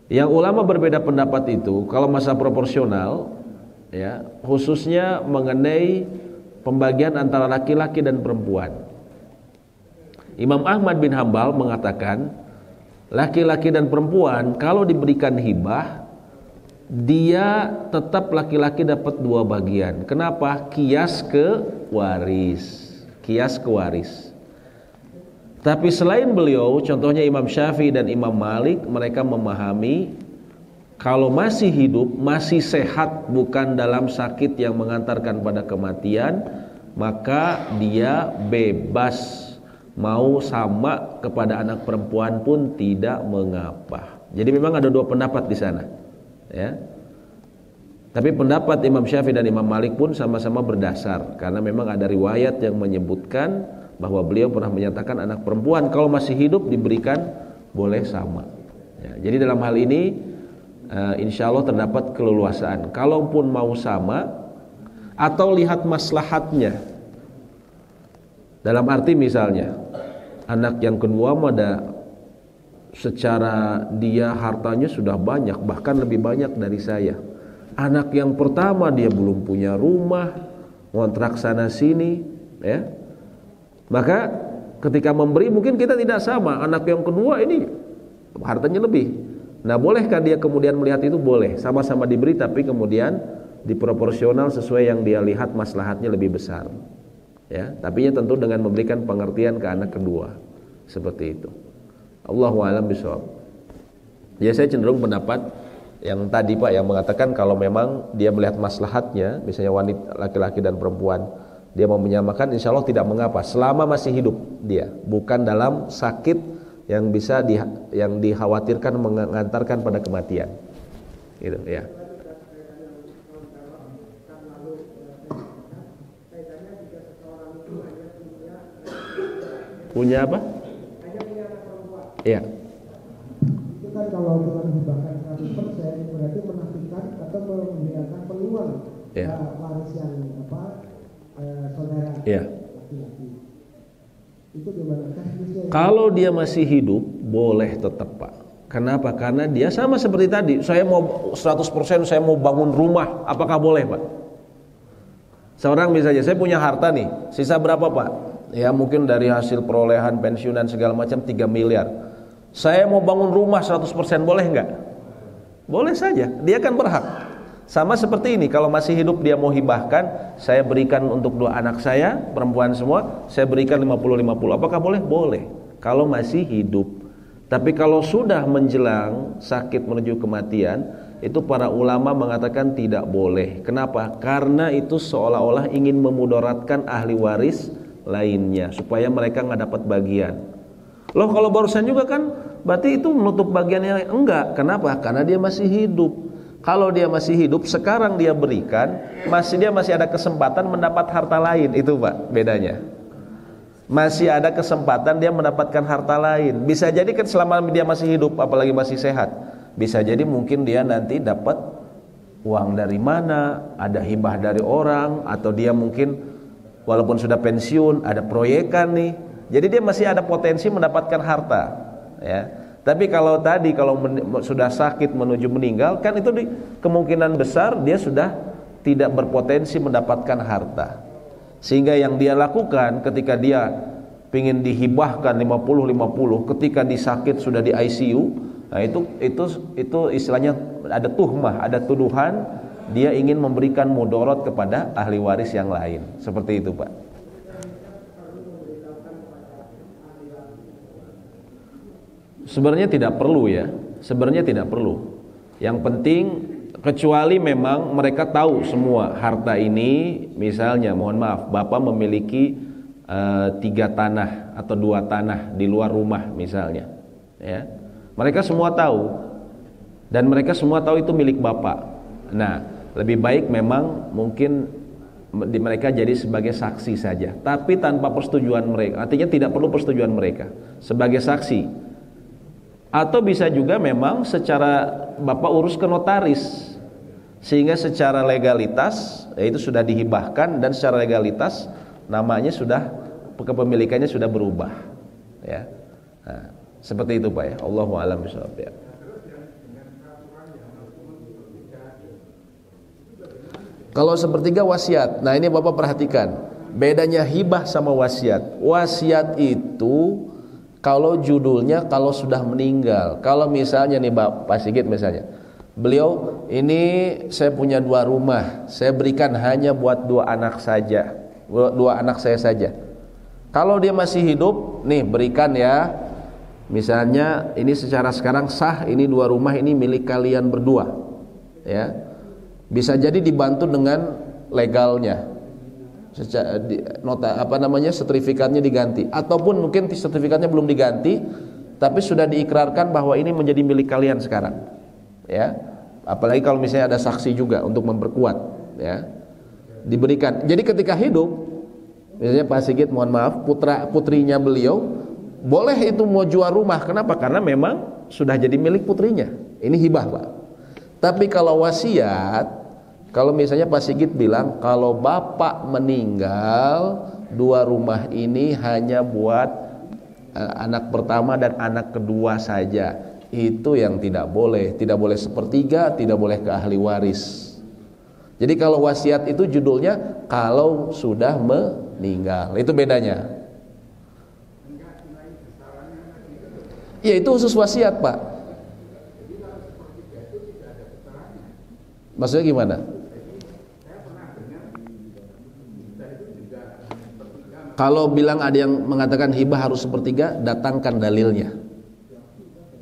[SPEAKER 1] Yang ulama berbeda pendapat itu kalau masa proporsional, ya, khususnya mengenai pembagian antara laki-laki dan perempuan. Imam Ahmad bin Hambal mengatakan laki-laki dan perempuan kalau diberikan hibah, dia tetap laki-laki dapat 2 bagian. Kenapa? Kias ke waris. Tapi selain beliau, contohnya Imam Syafi'i dan Imam Malik, mereka memahami kalau masih hidup, masih sehat, bukan dalam sakit yang mengantarkan pada kematian, maka dia bebas, mau sama kepada anak perempuan pun tidak mengapa. Jadi memang ada 2 pendapat di sana, ya. Tapi pendapat Imam Syafi'i dan Imam Malik pun sama-sama berdasar, karena memang ada riwayat yang menyebutkan bahwa beliau pernah menyatakan anak perempuan kalau masih hidup diberikan boleh sama, ya. Jadi dalam hal ini insya Allah terdapat keleluasaan. Kalaupun mau sama atau lihat maslahatnya, dalam arti misalnya anak yang kedua secara dia hartanya sudah banyak, bahkan lebih banyak dari saya. Anak yang pertama dia belum punya rumah, ngontrak sana sini, ya. Maka ketika memberi mungkin kita tidak sama. Anak yang kedua ini hartanya lebih. Nah, bolehkah dia kemudian melihat itu? Boleh, sama-sama diberi, tapi kemudian diproporsional sesuai yang dia lihat maslahatnya lebih besar, ya. Tapi tentu dengan memberikan pengertian ke anak kedua, seperti itu. Allahu a'lam bishawab. Ya, saya cenderung pendapat yang tadi Pak, yang mengatakan kalau memang dia melihat maslahatnya, misalnya wanita, laki-laki dan perempuan, dia mau menyamakan, insya Allah tidak mengapa selama masih hidup dia, bukan dalam sakit yang bisa yang dikhawatirkan mengantarkan pada kematian, gitu, ya. Punya apa? Iya.
[SPEAKER 4] Itu kan kalau dengan hibahkan 100% berarti menafikan atau menghilangkan peluang waris yang saudara laki-laki. Itu gimana?
[SPEAKER 1] Kalau dia masih hidup boleh tetap Pak. Kenapa? Karena dia sama seperti tadi. Saya mau 100% saya mau bangun rumah. Apakah boleh Pak? Seorang misalnya, saya punya harta nih, sisa berapa Pak? Ya mungkin dari hasil perolehan pensiun dan segala macam 3 miliar. Saya mau bangun rumah 100%, boleh enggak? Boleh saja, dia kan berhak. Sama seperti ini, kalau masih hidup dia mau hibahkan, saya berikan untuk 2 anak saya, perempuan semua, saya berikan 50-50. Apakah boleh? Boleh, kalau masih hidup. Tapi kalau sudah menjelang sakit menuju kematian, itu para ulama mengatakan tidak boleh. Kenapa? Karena itu seolah-olah ingin memudaratkan ahli waris lainnya, supaya mereka nggak dapat bagian. Loh, kalau barusan juga kan berarti itu menutup bagiannya. Enggak, kenapa? Karena dia masih hidup. Kalau dia masih hidup, sekarang dia berikan, dia masih ada kesempatan mendapat harta lain. Itu Pak, bedanya. masih ada kesempatan dia mendapatkan harta lain. Bisa jadi kan selama dia masih hidup, apalagi masih sehat, bisa jadi mungkin dia nanti dapat uang dari mana, ada hibah dari orang, atau dia mungkin walaupun sudah pensiun ada proyekan nih. Jadi dia masih ada potensi mendapatkan harta, ya. Tapi kalau tadi sudah sakit menuju meninggal, kan itu kemungkinan besar dia sudah tidak berpotensi mendapatkan harta. Sehingga yang dia lakukan ketika dia ingin dihibahkan 50-50, ketika disakit sudah di ICU, nah itu istilahnya ada tuhmah, ada tuduhan dia ingin memberikan mudarat kepada ahli waris yang lain. Seperti itu, Pak. Sebenarnya tidak perlu ya. Sebenarnya tidak perlu. Yang penting kecuali memang mereka tahu semua harta ini, misalnya mohon maaf Bapak memiliki 3 tanah atau 2 tanah di luar rumah misalnya, ya. Mereka semua tahu dan mereka semua tahu itu milik Bapak. Nah, lebih baik memang mungkin mereka jadi sebagai saksi saja, tapi tanpa persetujuan mereka. Artinya tidak perlu persetujuan mereka sebagai saksi. Atau bisa juga memang secara Bapak urus ke notaris, sehingga secara legalitas itu sudah dihibahkan dan secara legalitas namanya sudah, kepemilikannya sudah berubah, ya. Nah, seperti itu Pak ya. Allahu a'lam bishawab ya. Kalau sepertiga wasiat. Nah, ini Bapak perhatikan bedanya hibah sama wasiat. Wasiat itu kalau judulnya kalau sudah meninggal. Kalau misalnya nih Pak Sigit misalnya, beliau ini saya punya 2 rumah, saya berikan hanya buat 2 anak saja, 2 anak saya saja. Kalau dia masih hidup, nih berikan ya. Misalnya ini secara sekarang sah, ini 2 rumah ini milik kalian berdua, ya. Bisa jadi dibantu dengan legalnya. Sertifikatnya diganti, ataupun mungkin sertifikatnya belum diganti tapi sudah diikrarkan bahwa ini menjadi milik kalian sekarang, ya. Apalagi kalau misalnya ada saksi juga untuk memperkuat, ya, diberikan. Jadi ketika hidup misalnya Pak Sigit mohon maaf putrinya beliau boleh itu mau jual rumah. Kenapa? Karena memang sudah jadi milik putrinya. Ini hibah Pak. Tapi kalau wasiat, kalau misalnya Pak Sigit bilang kalau Bapak meninggal 2 rumah ini hanya buat anak pertama dan anak kedua saja, itu yang tidak boleh. Tidak boleh sepertiga, tidak boleh ke ahli waris. Jadi kalau wasiat itu judulnya kalau sudah meninggal, itu bedanya. Ya itu khusus wasiat Pak. Maksudnya gimana? Kalau bilang ada yang mengatakan hibah harus sepertiga, datangkan dalilnya.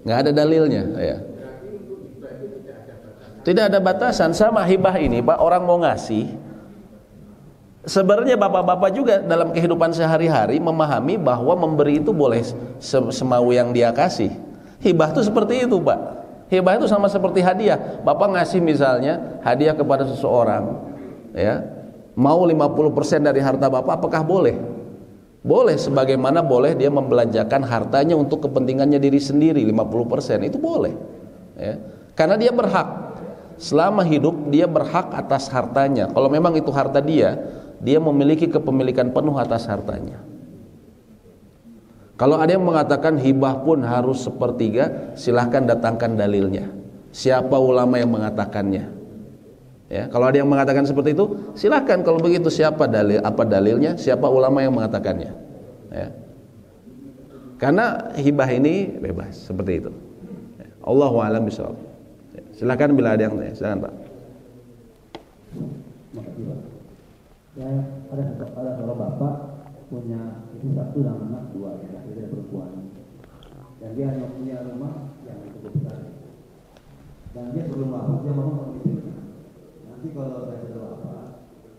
[SPEAKER 1] Nggak ada dalilnya, ya. Tidak ada batasan. Sama hibah ini Pak, orang mau ngasih, sebenarnya bapak-bapak juga dalam kehidupan sehari-hari memahami bahwa memberi itu boleh semau yang dia kasih. Hibah itu seperti itu Pak. Hibah itu sama seperti hadiah. Bapak ngasih misalnya hadiah kepada seseorang, ya, mau 50% dari harta Bapak, apakah boleh? Boleh, sebagaimana boleh dia membelanjakan hartanya untuk kepentingannya diri sendiri 50%, itu boleh, ya. Karena dia berhak. Selama hidup dia berhak atas hartanya. Kalau memang itu harta dia memiliki kepemilikan penuh atas hartanya. Kalau ada yang mengatakan hibah pun harus sepertiga, silahkan datangkan dalilnya. Siapa ulama yang mengatakannya? Ya, kalau ada yang mengatakan seperti itu, silahkan. Kalau begitu siapa apa dalilnya? Siapa ulama yang mengatakannya? Ya. Karena hibah ini bebas seperti itu. Ya. Allahu a'lam bishawab. Ya. Silahkan bila ada yang tanya. Silakan Pak.
[SPEAKER 8] Ya, ada kalau Bapak punya itu 1 dan anak 2, laki-laki perempuan, dan dia hanya punya rumah yang cukup besar, dan dia belum wafat, dia mau memikirkan nanti kalau saya sudah wafat,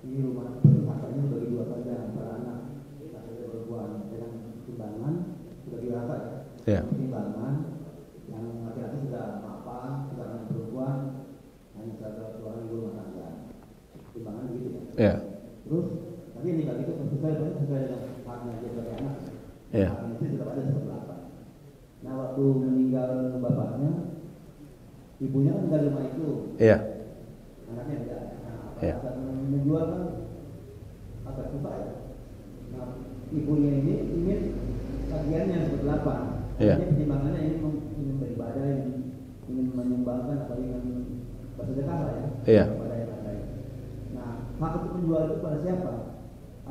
[SPEAKER 8] ini rumah hartanya bagi 2 saja antara anak laki-laki perempuan, dengan timbangan sudah dirata ya. Timbangan yang laki-laki sudah mapan, timbangan perempuan hanya 1 orang ibu rumah tangga, timbangan begitu ya.
[SPEAKER 1] Yeah.
[SPEAKER 8] Terus tapi ini bagi itu sesuai dengan haknya dia sebagai anak.
[SPEAKER 1] Iya.
[SPEAKER 8] Haknya itu tetap ada 1/8. Nah waktu meninggal bapaknya, ibunya kan tinggal di rumah itu.
[SPEAKER 1] Iya.
[SPEAKER 8] Anaknya tidak. Nah,
[SPEAKER 1] Iya.
[SPEAKER 8] saat menjual kan agak susah ya. Nah, ibunya ini ingin bagiannya 1/8.
[SPEAKER 1] Iya.
[SPEAKER 8] Jadi pertimbangannya ingin beribadah, ingin menyumbangkan atau ingin bersedekah lah ya.
[SPEAKER 1] Iya.
[SPEAKER 8] Kepada yang lain. Nah, hak untuk menjual itu pada siapa?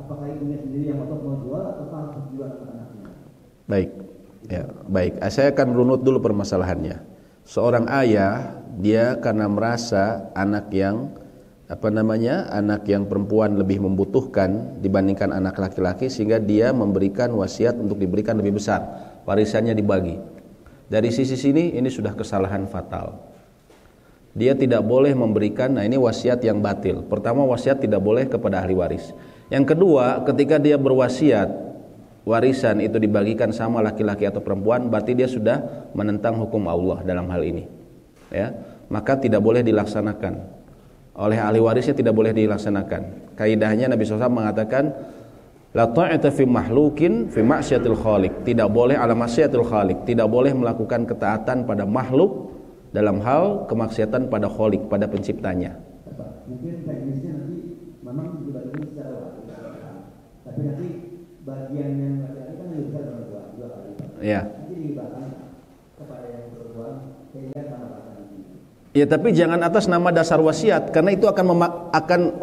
[SPEAKER 8] Apakah ibunya sendiri yang mau jual atau hak untuk jual anak-anaknya?
[SPEAKER 1] Baik. Ya, baik. Saya akan runut dulu permasalahannya. Seorang ayah, dia karena merasa anak yang anak yang perempuan lebih membutuhkan dibandingkan anak laki-laki, sehingga dia memberikan wasiat untuk diberikan lebih besar, warisannya dibagi. Dari sisi sini ini sudah kesalahan fatal. Dia tidak boleh memberikan, nah ini wasiat yang batil. Pertama, wasiat tidak boleh kepada ahli waris. Yang kedua, ketika dia berwasiat warisan itu dibagikan sama laki-laki atau perempuan, berarti dia sudah menentang hukum Allah dalam hal ini. Ya, maka tidak boleh dilaksanakan. Oleh ahli warisnya tidak boleh dilaksanakan. Kaidahnya Nabi SAW mengatakan, la ta'ata fi mahlukin fi ma'syatil khaliq. Tidak boleh ala ma'syatil khaliq. Tidak boleh melakukan ketaatan pada makhluk dalam hal kemaksiatan pada khaliq, pada penciptanya.
[SPEAKER 8] Mungkin teknisnya nanti memang dibagi secara waktu, tapi nanti bagian yang laki-laki kan lebih besar dari dua kali.
[SPEAKER 1] Ya.
[SPEAKER 8] Nanti dibahas kepada yang perempuan sehingga sama.
[SPEAKER 1] Ya, tapi jangan atas nama dasar wasiat, karena itu akan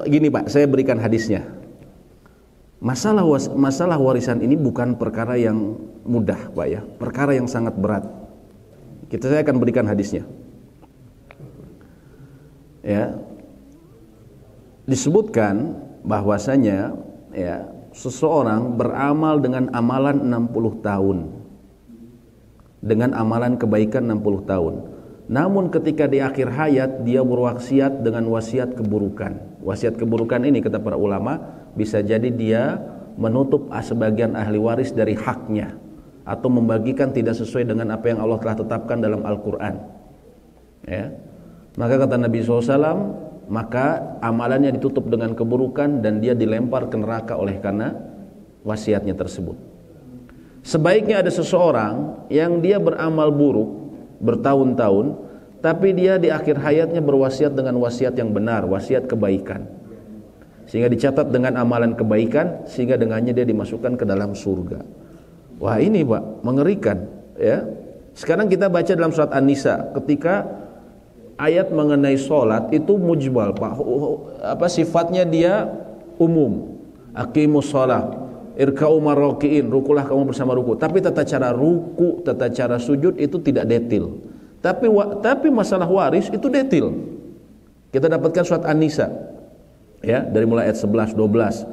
[SPEAKER 1] gini Pak, saya berikan hadisnya. Masalah warisan ini bukan perkara yang mudah Pak ya, perkara yang sangat berat. Saya akan berikan hadisnya. Ya. Disebutkan bahwasanya ya, seseorang beramal dengan amalan 60 tahun. Dengan amalan kebaikan 60 tahun. Namun ketika di akhir hayat dia berwasiat dengan wasiat keburukan. Wasiat keburukan ini kata para ulama bisa jadi dia menutup sebagian ahli waris dari haknya, atau membagikan tidak sesuai dengan apa yang Allah telah tetapkan dalam Al-Quran. Ya. Maka kata Nabi SAW, maka amalannya ditutup dengan keburukan dan dia dilempar ke neraka oleh karena wasiatnya tersebut. Sebaiknya ada seseorang yang dia beramal buruk bertahun-tahun, tapi dia di akhir hayatnya berwasiat dengan wasiat yang benar, wasiat kebaikan, sehingga dicatat dengan amalan kebaikan, sehingga dengannya dia dimasukkan ke dalam surga. Wah ini Pak, mengerikan ya. Sekarang kita baca dalam surat An-Nisa, ketika ayat mengenai sholat itu mujmal Pak, sifatnya dia umum. Aqimus sholat, irka'u marroki'in, rukulah kamu bersama ruku. Tapi tata cara ruku, tata cara sujud itu tidak detil. Tapi masalah waris itu detil. Kita dapatkan surat An-Nisa ya, dari mulai ayat 11, 12.